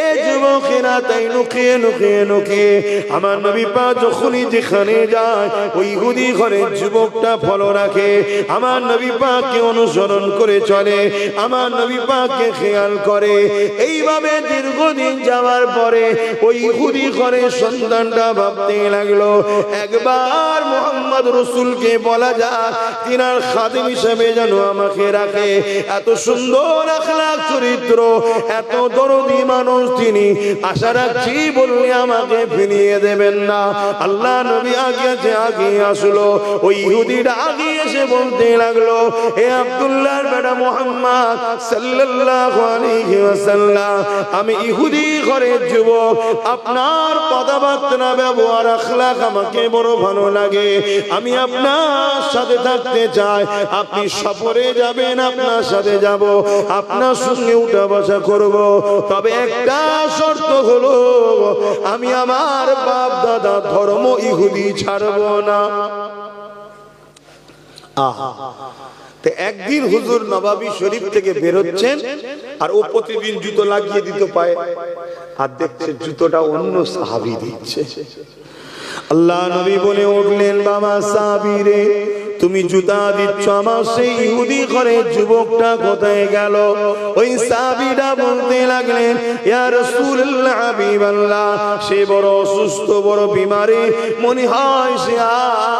এ যুবকেরা তাই লুকিয়ে লুকিয়ে লুকিয়ে আমার নবী পাক যখনই যেখানে যায় ওই ইহুদি ঘরের যুবকটা ফলো রাখে, আমার নবী পাককে অনুসরণ করে চলে, আমার নবী পাককে খেয়াল করে। এইভাবে দীর্ঘদিন যাওয়ার পরে ওই ইহুদি ঘরের সন্তানটা ভাবতে লাগলো, একবার মুহাম্মদ রাসূলকে বলা যায় তিনার খাদিম হিসেবে যেন আমাকে রাখে। এত সুন্দর আখলাক চরিত্র, এত দরদি মানুষ তিনি, আশা রাখছি বললে আমাকে ফিরিয়ে দেবেন না। আল্লাহ নবী আগে আসলো। ওই ইহুদিটা আগে এসে বলতে লাগলো, হে আব্দুল্লাহর বেটা মুহাম্মদ সাল্লাল্লাহু আলাইহি ওয়াসাল্লাম, আমি ইহুদি ঘরের যুবক, আপনার কথাবার্তা ব্যবহার আখলাক আমাকে বড় ভালো লাগে, আমি আপনার সাথে থাকতে চাই। আপনি সফরে যাবেন, আপনার সাথে যাব, আপনার সঙ্গে উঠা বসা করব, তবে একটা শর্ত হলো আমি আমার বাপ দাদা ধর্ম ইহুদি ছাড়ব না। তো একদিন হুজুর নবাবী শরীফ থেকে বেরোচ্ছেন, আর ও প্রতিদিন জুতো লাগিয়ে দিত পায়ে, আর দেখছে জুতোটা অন্য সাহাবী দিচ্ছে। আল্লাহ নবী বলে উঠলেন, বাবা সাহাবী রে, তুমি জুতা দিচ্ছ, আমার সেই ইহুদি ঘরের যুবকটা কোথায় গেল? ওই সাহাবীরা বলতে লাগলেন, ইয়া রাসূলুল্লাহ হাবিবাল্লাহ, সে বড় অসুস্থ, বড় বিমারে, মনে হয় সে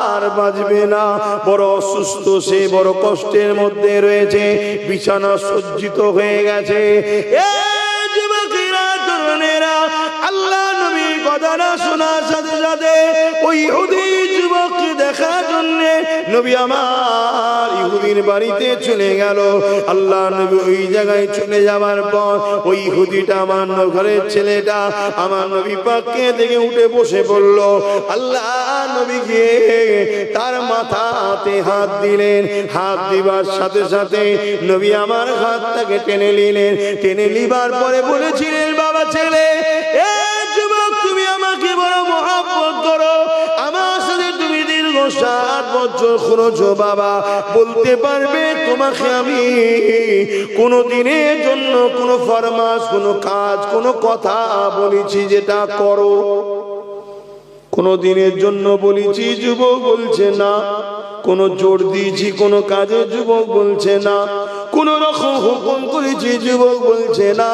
আর বাঁচবে না, বড় অসুস্থ, সে বড় কষ্টের মধ্যে রয়েছে, বিছানা সজ্জিত হয়ে গেছে। এই যুবকেরা, তরুণেরা, আল্লাহ নবীর কথাটা শোনার সাথে সাথে ওই ইহুদি যুবককে দেখার জন্য নবী আমার ইহুদির বাড়িতে চলে গেল। আল্লাহ নবী ওই জায়গায় চলে যাওয়ার পর ওই ইহুদিটা, আমার ঘরের ছেলেটা, আমার নবী পাককে দেখে উঠে বসে পড়ল। আল্লাহ নবী গিয়ে তার মাথাতে হাত দিলেন, হাত দিবার সাথে সাথে নবী আমার হাতটাকে টেনে নিলেন। টেনে নিবার পরে বলেছিলেন, বাবা ছেলে, এ যুবক, তুমি আমাকে বড় মহব্বত করো, আমার সাথে তুমি দীর্ঘ 7 বছর করেছো বাবা, বলতে পারবে তোমাকে আমি কোনো দিনের জন্য কোনো ফরমাস, কোনো কাজ, কোনো কথা বলেছি যেটা করো? কোনো দিনের জন্য বলেছি? যুবক বলছে না। কোনো জোর দিয়েছি কোনো কাজে? যুবক বলছে না। কোন রকম হুকুম করেছি? যুবক বলছে না।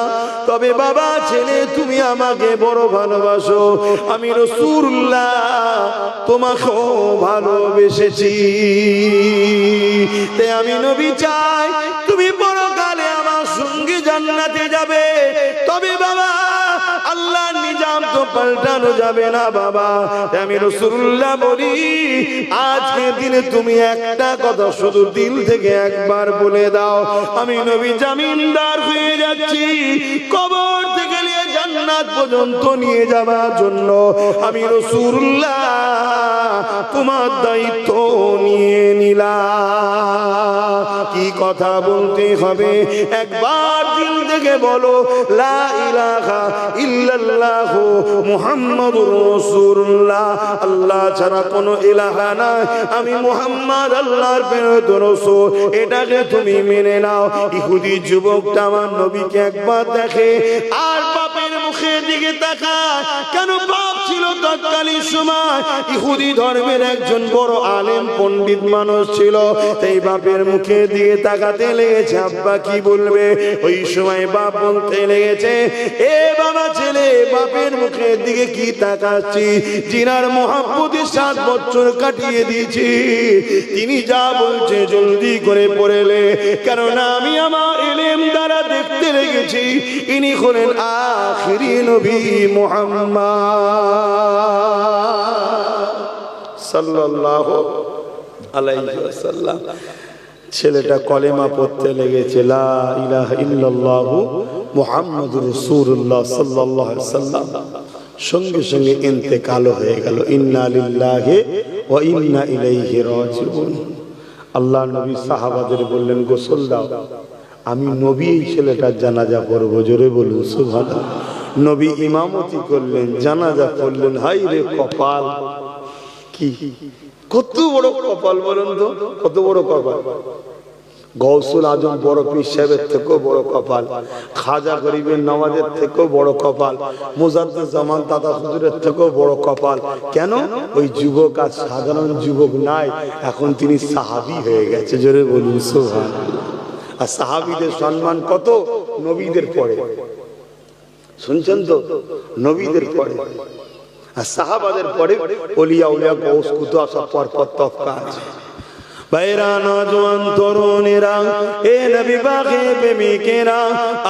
তবে বাবা ছেলে, তুমি আমাকে বড় ভালোবাসো, আমি রাসূলুল্লাহ তোমাকেও ভালোবেসেছি, তাই আমি নবী চাই তুমি পরকালে আমার সঙ্গে জান্নাতে যাবে। তবে বাবা, আল্লাহর নিজাম তো পাল্টানো যাবে না বাবা, আমি রাসূলুল্লাহ বলি, আজকের দিনে তুমি একটা কথা শুধু দিল থেকে একবার বলে দাও, আমি নবী জামিনদার হয়ে যাচ্ছি, কবর থেকে নিয়ে জান্নাত পর্যন্ত নিয়ে যাওয়ার জন্য আমি রাসূলুল্লাহ তোমার দায়িত্ব নিয়ে নিলাম। কি কথা বলতে হবে? একবার দিল থেকে বলো, লা ইলাহা ইল্লাল্লাহ মুহাম্মাদুর রাসূলুল্লাহ, আল্লাহ ছাড়া কোনো ইলাহা নাই, আমি মুহাম্মদ আল্লাহর প্রেরিত রাসূল, এটাকে তুমি মেনে নাও। ইহুদি যুবকটা আমার নবীকে একবার দেখে আর বাপের মুখের দিকে তাকায়। কেন? বাপ ছিল তৎকালীন সময় ইহুদি ধর্মের একজন বড় আলেম পণ্ডিত মানুষ ছিল, তাই বাপের মুখের দিকে তাকাতে লেগেছে আব্বা কি বলবে। ওই সময় বাপ বলতে লেগেছে, এ বাবা ছেলে বাপের মুখের দিকে কি তাকাচ্ছি, জিনার মহব্বতে 7 বছর কাটিয়ে দিয়েছি, তিনি যা বলছে জলদি করে পড়েলে, কারণ আমি আমার ইলম দ্বারা দেখতে লেগেছি ইনি হলেন আখিরি নবী মুহাম্মদ সাল্লাল্লাহু আলাইহি ওয়াসাল্লাম। ছেলেটা কলেমা পড়তে লেগেছে, লা ইলাহা ইল্লাল্লাহু মুহাম্মাদুর রাসূলুল্লাহ সাল্লাল্লাহু আলাইহি ওয়াসাল্লাম। সঙ্গে সঙ্গে ইন্তেকাল হয়ে গেল। ইন্না লিল্লাহি ওয়া ইন্না ইলাইহি রাজিউন। আল্লাহ নবী সাহাবাদের বললেন, গোসল দাও, আমি নবী এই ছেলেটার জানাজা পড়ব। জোরে বলুন সুবহানাল্লাহ। নবী ইমামতি করলেন, জানাজা পড়লেন। হাই রে কপাল, কি কত বড় কপাল বলুন তো, কত বড় কপাল। গৌসুল আজম বড় পীর সাহেবের থেকেও বড় কপাল, খাজা গরিবের নওয়াজের থেকেও বড় কপাল, মুজাদ্দিদ জামান দাদা হুজুরের থেকেও বড় কপাল। কেন? ওই যুবক আর সাধারণ যুবক নাই, এখন তিনি সাহাবী হয়ে গেছে। জোরে বলুন সুবহানাল্লাহ। আর সাহাবীদের সম্মান কত? নবীদের পরে, শুনছেন তো, নবীদের পরে আর সাহাবাদের পরে ওলিয়া উলিয়া গৌস কুতুব সব পর পর তফকা আছে। বাইরা নওজোয়ান তরুণেরা, এ নবী পাকের প্রেমিকেরা,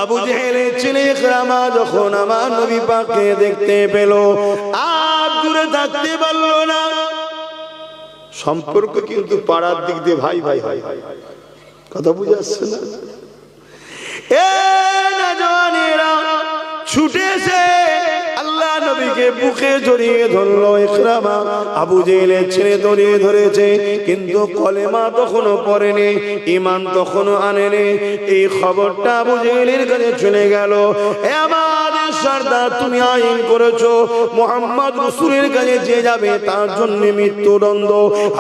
আবু জেহেলের ছেলে ইকরামা যখন আমার নবী পাককে দেখতে পেল আর দূরে থাকতে পারল না। সম্পর্ক কিন্তু পাড়ার দিক দিয়ে ভাই ভাই ভাই কথা বুঝে আসছে না? এ নওজোয়ানেরা ছুটে এসে আল্লাহ নবীকে বুকে জড়িয়ে ধরলো। ইকরামা আবু জেহেলের ছেলে জড়িয়ে ধরেছে, কিন্তু কলেমা তখনও পড়েনি, ঈমান তখনও আনেনি। এই খবরটা আবু জেহেলের কাছে চলে গেল। এ আমাদের সরদার, তুমি আইন করেছো মুহাম্মদ রাসূলের কাছে যে যাবে তার জন্য মৃত্যুদণ্ড।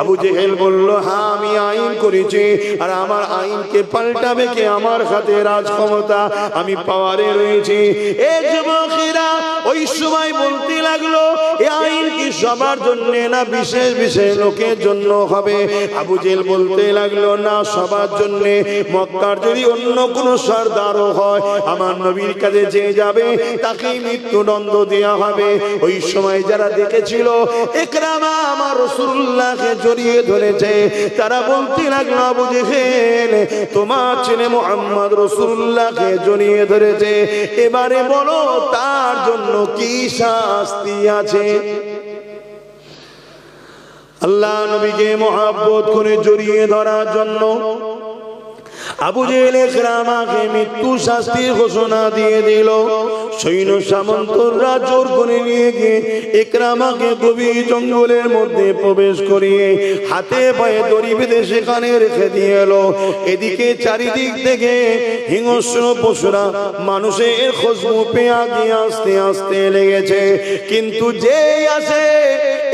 আবু জেহেল বলল, হ্যাঁ আমি আইন করেছি, আর আমার আইনকে পাল্টাবে কে? আমার হাতে রাজ ক্ষমতা, আমি পাওয়ারে রয়েছি। এ যুবকেরা ওই সময় বলতে লাগলো, এই আইন কি সবার জন্য না বিশেষ বিশেষ লোকের জন্য হবে? আবু জেহেল বলতে লাগলো, না সবার জন্য। মক্কার যদি অন্য কোন সরদারও হয়, আমার নবীর কাছে যে যাবে তাকে মৃত্যুদণ্ড দেওয়া হবে। ওই সময় যারা দেখেছিল ইকরামা আমার রাসূলুল্লাহকে জড়িয়ে ধরেছে, তারা বলতে লাগলো, আবু জেহেল তোমার ছেলে মুহাম্মদ রাসূলুল্লাহকে জড়িয়ে ধরেছে, এবারে বলো তার জন্য কি শাস্তি আছে? আল্লাহ নবীকে মহব্বত করে জড়িয়ে ধরার জন্য আবু জেহেল ইকরামাকে মৃত্যু শাস্তির ঘোষণা দিয়ে দিল। সৈন্য সামন্তরা জোর করে নিয়ে গিয়ে ইকরামাকে গভীর জঙ্গলের মধ্যে প্রবেশ করিয়ে হাতে পায়ে দড়ি বেঁধে সেখানে রেখে দিয়ে এলো। এদিকে চারিদিক থেকে হিংস্র পশুরা মানুষের খুশবু পেয়ে আগিয়ে আসতে আসতে লেগেছে, কিন্তু যেই আসে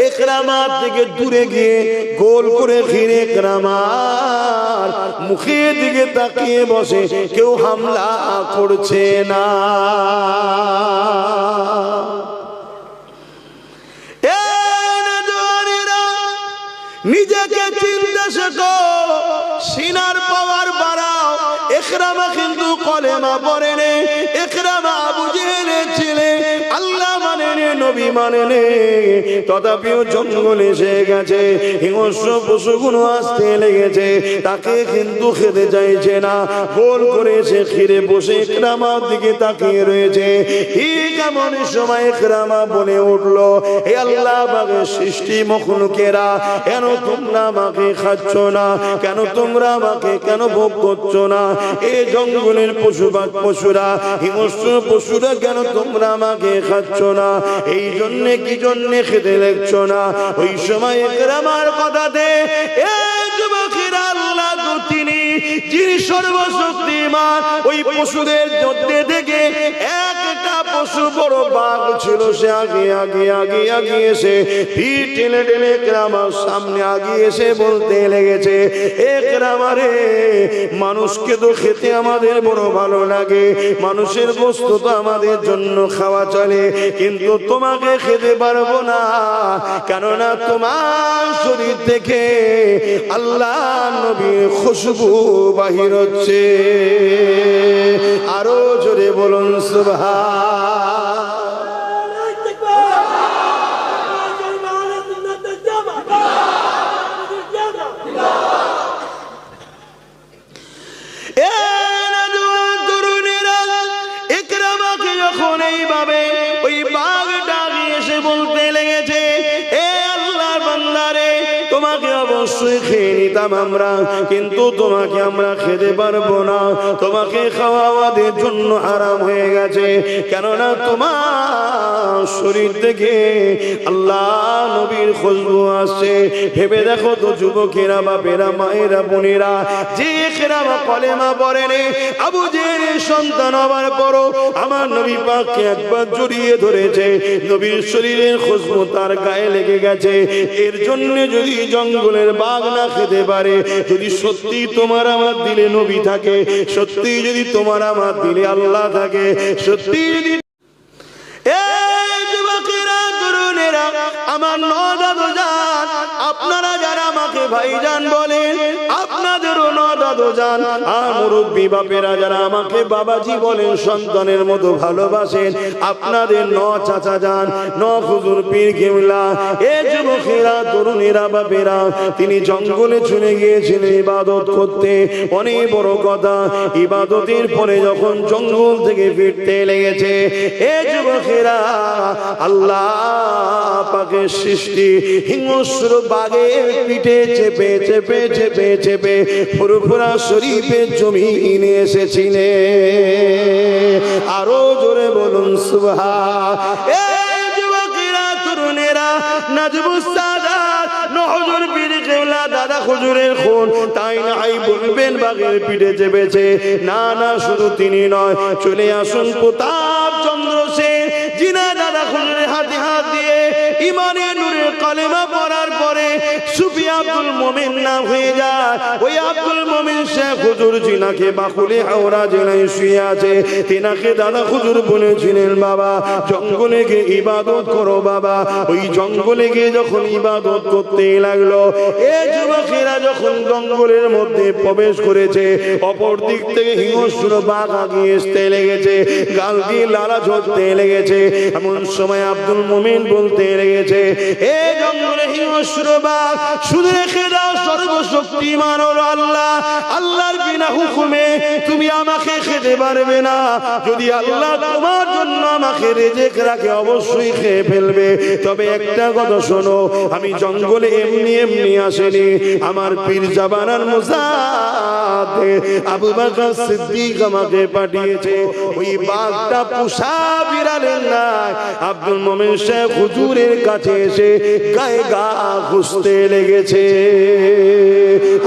ইকরামার থেকে দূরে গিয়ে গোল করে ঘিরে ইকরামার মুখের দিকে তাকিয়ে বসে, কেউ হামলা করছে না। নিজেকে চিনতে শেখো, সিনার পাওয়ার বাড়াও। ইকরামা কিন্তু কলেমা পড়ে নে, ইকরামা আবু জেহেলের ছেলে, আল্লাহ মানে নে, নবী মানে নে, তথাপিও জঙ্গলে এসে গেছে। হিংস্র পশুগুলো আসতে লেগেছে, তাকে কিন্তু খেতে চাইছে না। গোল করে সে ঘিরে বসে ইকরামার দিকে তাকিয়ে রয়েছে। ঠিক এমন সময় ইকরামা বলে উঠলো, হে আল্লাহ পাকের সৃষ্টি মখলুকেরা, কেন তোমরা আমাকে খাচ্ছ না? কেন তোমরা আমাকে কেন ভোগ করছো না? এই জঙ্গলের পশুরা হিংস্র পশুরা কেন তোমরা আমাকে খাচ্ছ না? এই জন্য কি জন্য খেতে লাগছো না? ওই সময় ইকরামার কথাতে এই যুবকেরা, আল্লাহ তো তিনি যিনি সর্বশক্তিমান, ওই পশুদের মধ্যে থেকে একটা পশু বড় বাঘ ছিল, সে আগে আগে আগে আগে এসে পিঠ টেনে টেনে একরামার সামনে আগে এসে বলতে লেগেছে, একরামা রে, মানুষকে তো খেতে আমাদের বড় ভালো লাগে, মানুষের গোশত তো আমাদের জন্য খাওয়া চলে, কিন্তু তোমাকে খেতে পারবো না, কেননা তোমার শরীর থেকে আল্লাহ নবীর খুশবু বাহির হচ্ছে। আরো জোরে বলুন সুবহান। যখন এইভাবে ওই বাঘটা এসে বলতে লেগেছে, এ আল্লাহর বান্দারে, তোমাকে অবশ্যই খেয়ে নিতাম আমরা, কিন্তু তোমাকে আমরা খেতে পারবো না, তোমাকে খাওয়া আমাদের জন্য হারাম হয়ে গেছে, কেননা তোমার শরীর থেকে আল্লাহ নবীর খুশবু আসছে। ভেবে দেখো তো যুবকেরা, বাপেরা, মায়েরা, বোনেরা, যে কেরামা কলেমা পড়েনি, আবু জেহেলের সন্তান হবার পরও আমার নবী পাককে একবার জড়িয়ে ধরেছে, নবীর শরীরের খুশবু তার গায়ে লেগে গেছে। এর জন্য যদি জঙ্গলের বাঘ না খেতে পারে, যদি সত্যি তোমার আমার দিলে নবী থাকে, সত্যি যদি তোমার আমার দিলে আল্লাহ থাকে, সত্যি যদি আমার নদাদু জান, আপনারা যারা আমাকে ভাইজান বলেন, আপনাদেরও নদাদু জান, আর মুরব্বী বাপেরা যারা আমাকে বাবাজি বলেন, সন্তানের মতো ভালোবাসেন, আপনাদের ন চাচা যান, ন হুজুর পীর কেবলা, এ যুবকেরা, তরুণেরা, বাপেরা, তিনি জঙ্গলে চলে গিয়েছিলেন ইবাদত করতে। অনেক বড় কথা, ইবাদতের পরে যখন জঙ্গল থেকে ফিরতে লেগেছে, এ যুবকেরা, আল্লাহ পাকের সৃষ্টি হিংস্র বাঘের পিঠে চেপে চেপে চেপে চেপে ফুরফুরা শরীফের জমিনে এসেছিলেন। আরো জোরে বলুন সুবহান। এই যুবকেরা, তরুণেরা, নাজমুস সাদাত, নহজুর পীর কেবলা, দাদা হুজুরের খুন, তাই নাই বলবেন বাঘের পিঠে চেপেছে? না না, শুধু তিনি নয়, চলে আসুন প্রতাপ চন্দ্র সেন, যিনি দাদা হুজুরের হাতে হাত দিয়ে ইমানের নূরে কালেমা পড়ার পরে সুফি আব্দুল মোমিন নাম হয়ে যায়। ওই আব্দুল মোমিন শেখ হুজুর যিনাকে বাকুলে হাওড়া জেলায় শুয়ে আছে, তিনাকে দাদা হুজুর বলেছিলেন, বাবা জঙ্গলে গিয়ে ইবাদত করো বাবা। ওই জঙ্গলে গিয়ে যখন ইবাদত করতে লাগলো, এ যুবকেরা যখন জঙ্গলের মধ্যে প্রবেশ করেছে, অপর দিক থেকে হিংস্র বাঘ আগিয়ে আসতে লেগেছে, গাল দিয়ে লালা ঝরতে লেগেছে। এমন সময় আব্দুল মোমিন বলতে লেগেছে, এ জঙ্গলে হিংস্র বাঘ, শুধু রেখে দাও, সর্বশক্তিমান হলো আল্লাহ, আল্লাহর বিনা হুকুমে তুমি আমাকে খেতে পারবে না। যদি আল্লাহ তোমার জন্য আমাকে রিজিক রাখে, অবশ্যই খেয়ে ফেলবে। তবে একটা কথা শোনো, আমি জঙ্গলে এমনি এমনি আসেনি, আমার পীর জাবানার মুসাদে আবু বকর সিদ্দিক আমাকে পাঠিয়েছে। ওই বাঘটা পোষা বিড়ালের নাই, আব্দুল মোমিন শেখ হুজুরের কাছে এসে গায়ে গা ঘুষতে লেগেছে।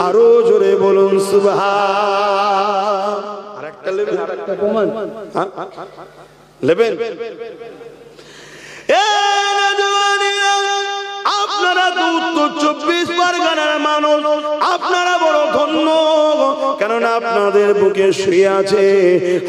আরো জোরে বলুন সুবহান। আরেকটা নেবেন? আরেকটা প্রমাণ নেবেন? আপনারা তো উত্তর 24 পরগনার মানুষ, আপনারা বড় ধন্য, কেননা আপনাদের বুকে শুয়ে আছে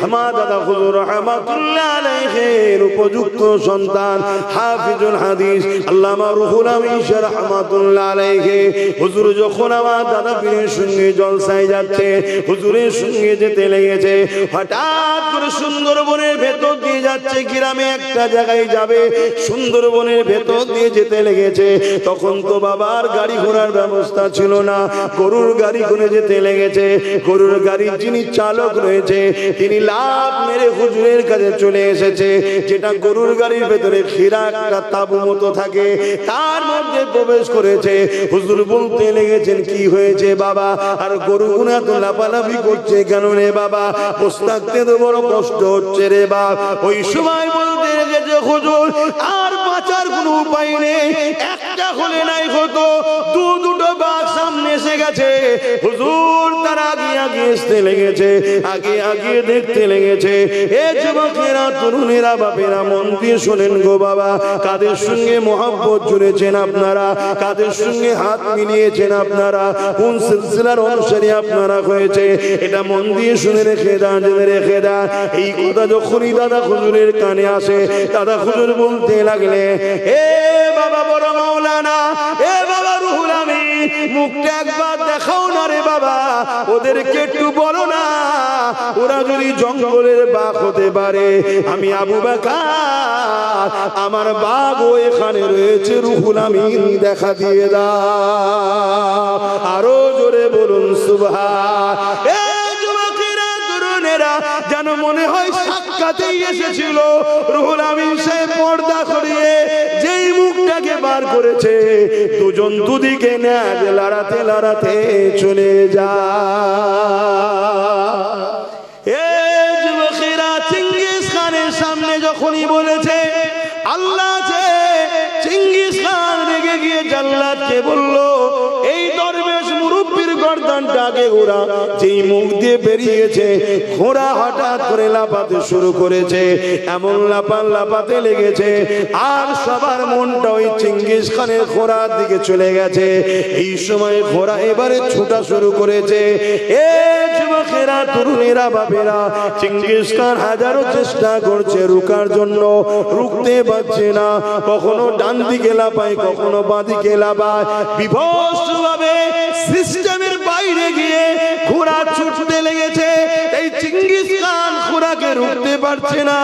আমার দাদা হুজুর রহমাতুল্লাহ আলাইহির উপযুক্ত সন্তান হাফিজুল হাদিস আল্লামা রুহুল আমিন রহমাতুল্লাহ আলাইহি। হুজুর যখন আমার দাদা পীরের সঙ্গে জলসায় যাচ্ছে, হুজুরের সঙ্গে যেতে লেগেছে, হঠাৎ করে সুন্দরবনের ভেতর দিয়ে যাচ্ছে, গ্রামে একটা জায়গায় যাবে, সুন্দরবনের ভেতর দিয়ে যেতে লেগেছে। তখন তো বাবার গাড়ি ঘোড়ার ব্যবস্থা ছিল না, গরুর গাড়ি করে যেতে লেগেছে। গরুর গাড়ির যিনি চালক রয়েছে, তিনি লাফ মেরে হুজুরের কাছে চলে এসেছে, যেটা গরুর গাড়ির ভেতরে খিরা একটা তাবু মতো থাকে, তার মধ্যে প্রবেশ করেছে। হুজুর বলতে লেগেছেন, কি হয়েছে বাবা? আর গরুগুনা তো লাফালাফি করছে কেন রে বাবা? বসে থাকতে তো বড় কষ্ট হচ্ছে রে বাপ। ওই সময় বলতে লেগেছে, হুজুর আর বাঁচার কোনো উপায় নেই, একটা হলে নাই হতো, দুটো বাঘ সামনে এসে গেছে। হুজুর তার আগে আগে আসতে লেগেছে, আগে দেখতে লেগেছে। এ যুবকেরা, তরুণেরা, বাপেরা, মন দিয়ে শোনেন গো বাবা। কাদের সঙ্গে মহব্বত জুড়েছেন আপনারা, কাদের সঙ্গে হাত মিলিয়েছেন আপনারা, কোন সিলসিলার অনুসারী আপনারা হয়েছে, এটা মন দিয়ে শুনে রেখে দেন, জেনে রেখে দেন। এই কথা যখনই দাদা হুজুরের কানে আসে, দাদা হুজুর বলতে লাগলে, এ বাবা বড় মাওলানা, এ বাবা রুহুল আমিন, মুখটা একবার দেখাও না রে বাবা, ওদেরকে একটু বলো না, ওরা যদি জঙ্গলের বাঘ হতে পারে, আমি আবু বকর, আমার বাঘও এখানে রয়েছে, রুহুল আমিন দেখা দিয়ে দাও। আরো জোরে বলুন সুবহান। এ যুবকেরা, তরুণেরা, যেন মনে হয় সাক্ষাতেই এসেছিল। রুহুল আমিন সাহেব পর্দা সরিয়ে যেই মুখটাকে বার করেছে, দুজন দুদিকে ন্যাজ লড়াতে লড়াতে চলে যায়। এ যুবকেরা, চেঙ্গিস খানের সামনে যখনই বলেছে আল্লাহ আছে, চেঙ্গিস খান রেগে গিয়ে জাল্লাদকে বলল, এই দরবেশ মুরব্বির গর্দানটাকে ঘোড়া যেই মুখ দিয়ে বেরিয়েছে, ঘোড়া হঠাৎ করে লাফাতে শুরু করেছে। এমন লাফাতে লেগেছে, আর সবার মনটা ওই চেঙ্গিস খানের ঘোড়ার দিকে চলে গেছে। এই সময় ঘোড়া এবারে ছোটা শুরু করেছে। এ যুবকেরা, তরুণেরা, বাপেরা, চেঙ্গিস খান হাজারো চেষ্টা করছে রুকার জন্য, রুখতে পারছে না। কখনো ডান দিকে লাফায়, কখনো বাঁ দিকে লাফায়, বিভৎস ভাবে সিস্টেমের বাইরে গিয়ে ঘোড়া ছুটতে লেগেছে। এই চেঙ্গিস খান ঘোড়াকে রুখতে পারছে না।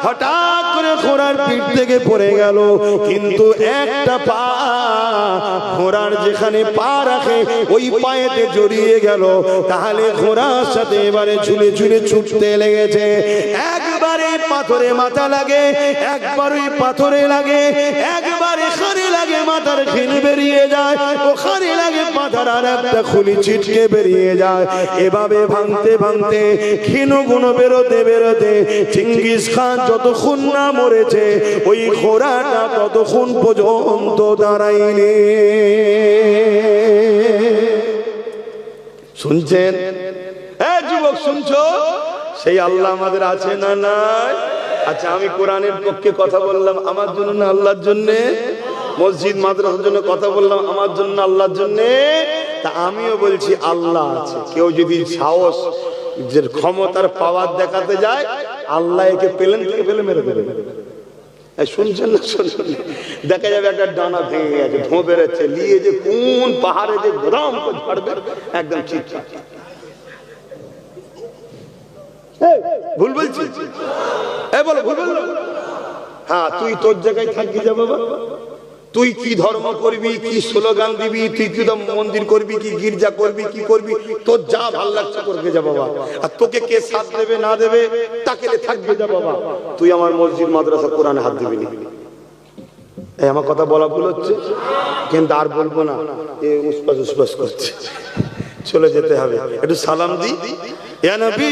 হঠাৎ করে ঘোড়ার পিঠ থেকে পড়ে গেল, কিন্তু একটা পা ঘোড়ার যেখানে পা রাখে ওই পায়েতে জড়িয়ে গেল। তাহলে ঘোড়ার সাথে এবারে ঝুলে ঝুলে ছুটতে লেগেছে। একবারে পাথরে মাথা লাগে, একবার ওই পাথরে লাগে, একবার এখানে লাগে, মাথার খিল বেরিয়ে যায়, ওখানে লাগে মাথার আর একটা খুলি ছিটকে বেরিয়ে যায়। এভাবে ভাঙতে ভাঙতে ক্ষীণগুণ বেরোতে বেরোতে চেঙ্গিস খান যতক্ষণ না মরেছে, ওই ঘোড়াটা ততক্ষণ পর্যন্ত দাঁড়ায়নি। শুনছেন? হ্যাঁ যুবক, শুনছো? সেই আল্লাহ আমাদের আছে না নাই? আচ্ছা, আমি কোরআনের পক্ষে কথা বললাম আমার জন্য না আল্লাহর জন্য? মসজিদ মাদ্রাসার জন্য কথা বললাম আমার জন্য আল্লাহর জন্য? তা আমিও বলছি আল্লাহ আছে। কেউ যদি সাহস, যে ক্ষমতার পাওয়ার দেখাতে যায়, আল্লাহ একে প্লেন থেকে ফেলে মেরে দেবে। শুনছেন না? শুনছেন? দেখা যাবে একটা ডানা ভেঙে গেছে, ধোঁ বেরোচ্ছে, নিয়ে যে কোন পাহাড়ে যে গ্রাম ঝাড়বে, একদম ঠিকঠাক। ভুল বলছি? বলো ভুল বললো? হ্যাঁ, তুই তোর জায়গায় থাকি যা বাবা। তুই কি ধর্ম করবি, কি স্লোগান দিবি, তুই কি মন্দির করবি, কি গির্জা করবি, কি করবি, তোর যা ভাল লাগছে করবে যা বাবা। আর তোকে কে সাথ দেবে না দেবে তাকে থাকবে যা বাবা। তুই আমার মসজিদ মাদ্রাসা কোরআনে হাত দিবি না। আমার কথা বলা ভুল হচ্ছে, কিন্তু আর বলবো না। এ উসপাস উসপাস করছে, চলে যেতে হবে। একটু সালাম দি। ইয়া নবী,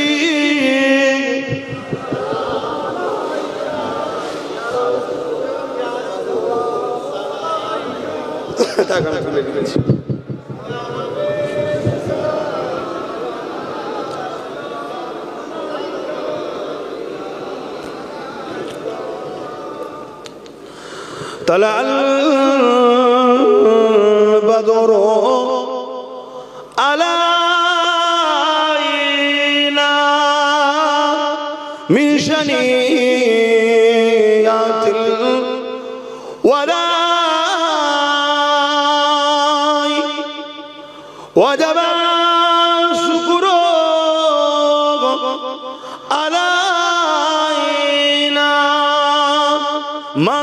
طلع البدر علينا من شنيعة الوداع وجب الشكر علينا ما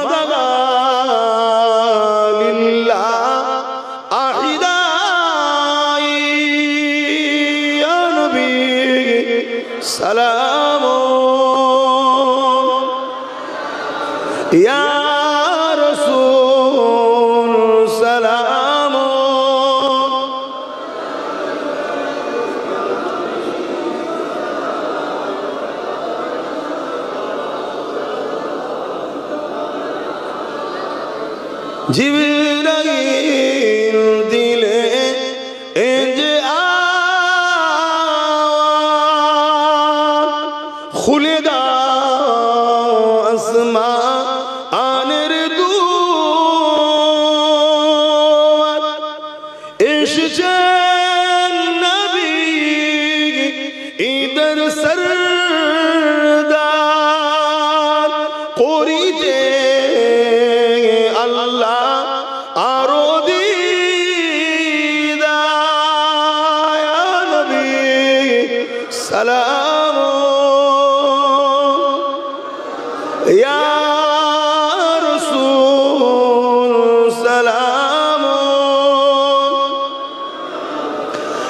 سلام يا رسول سلام জিবরাইল দিলে এ যে سلام يا رسول سلام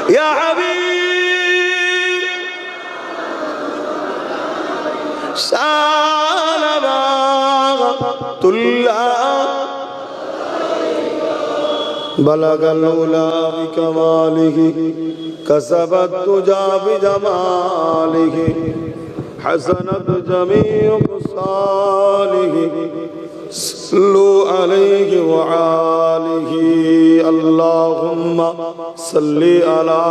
يا حبيب صلوات الله بلغ العلا بكماله كسب الدجى بجماله حسنت جميع خصاله صلوا عليه وآله اللهم صل على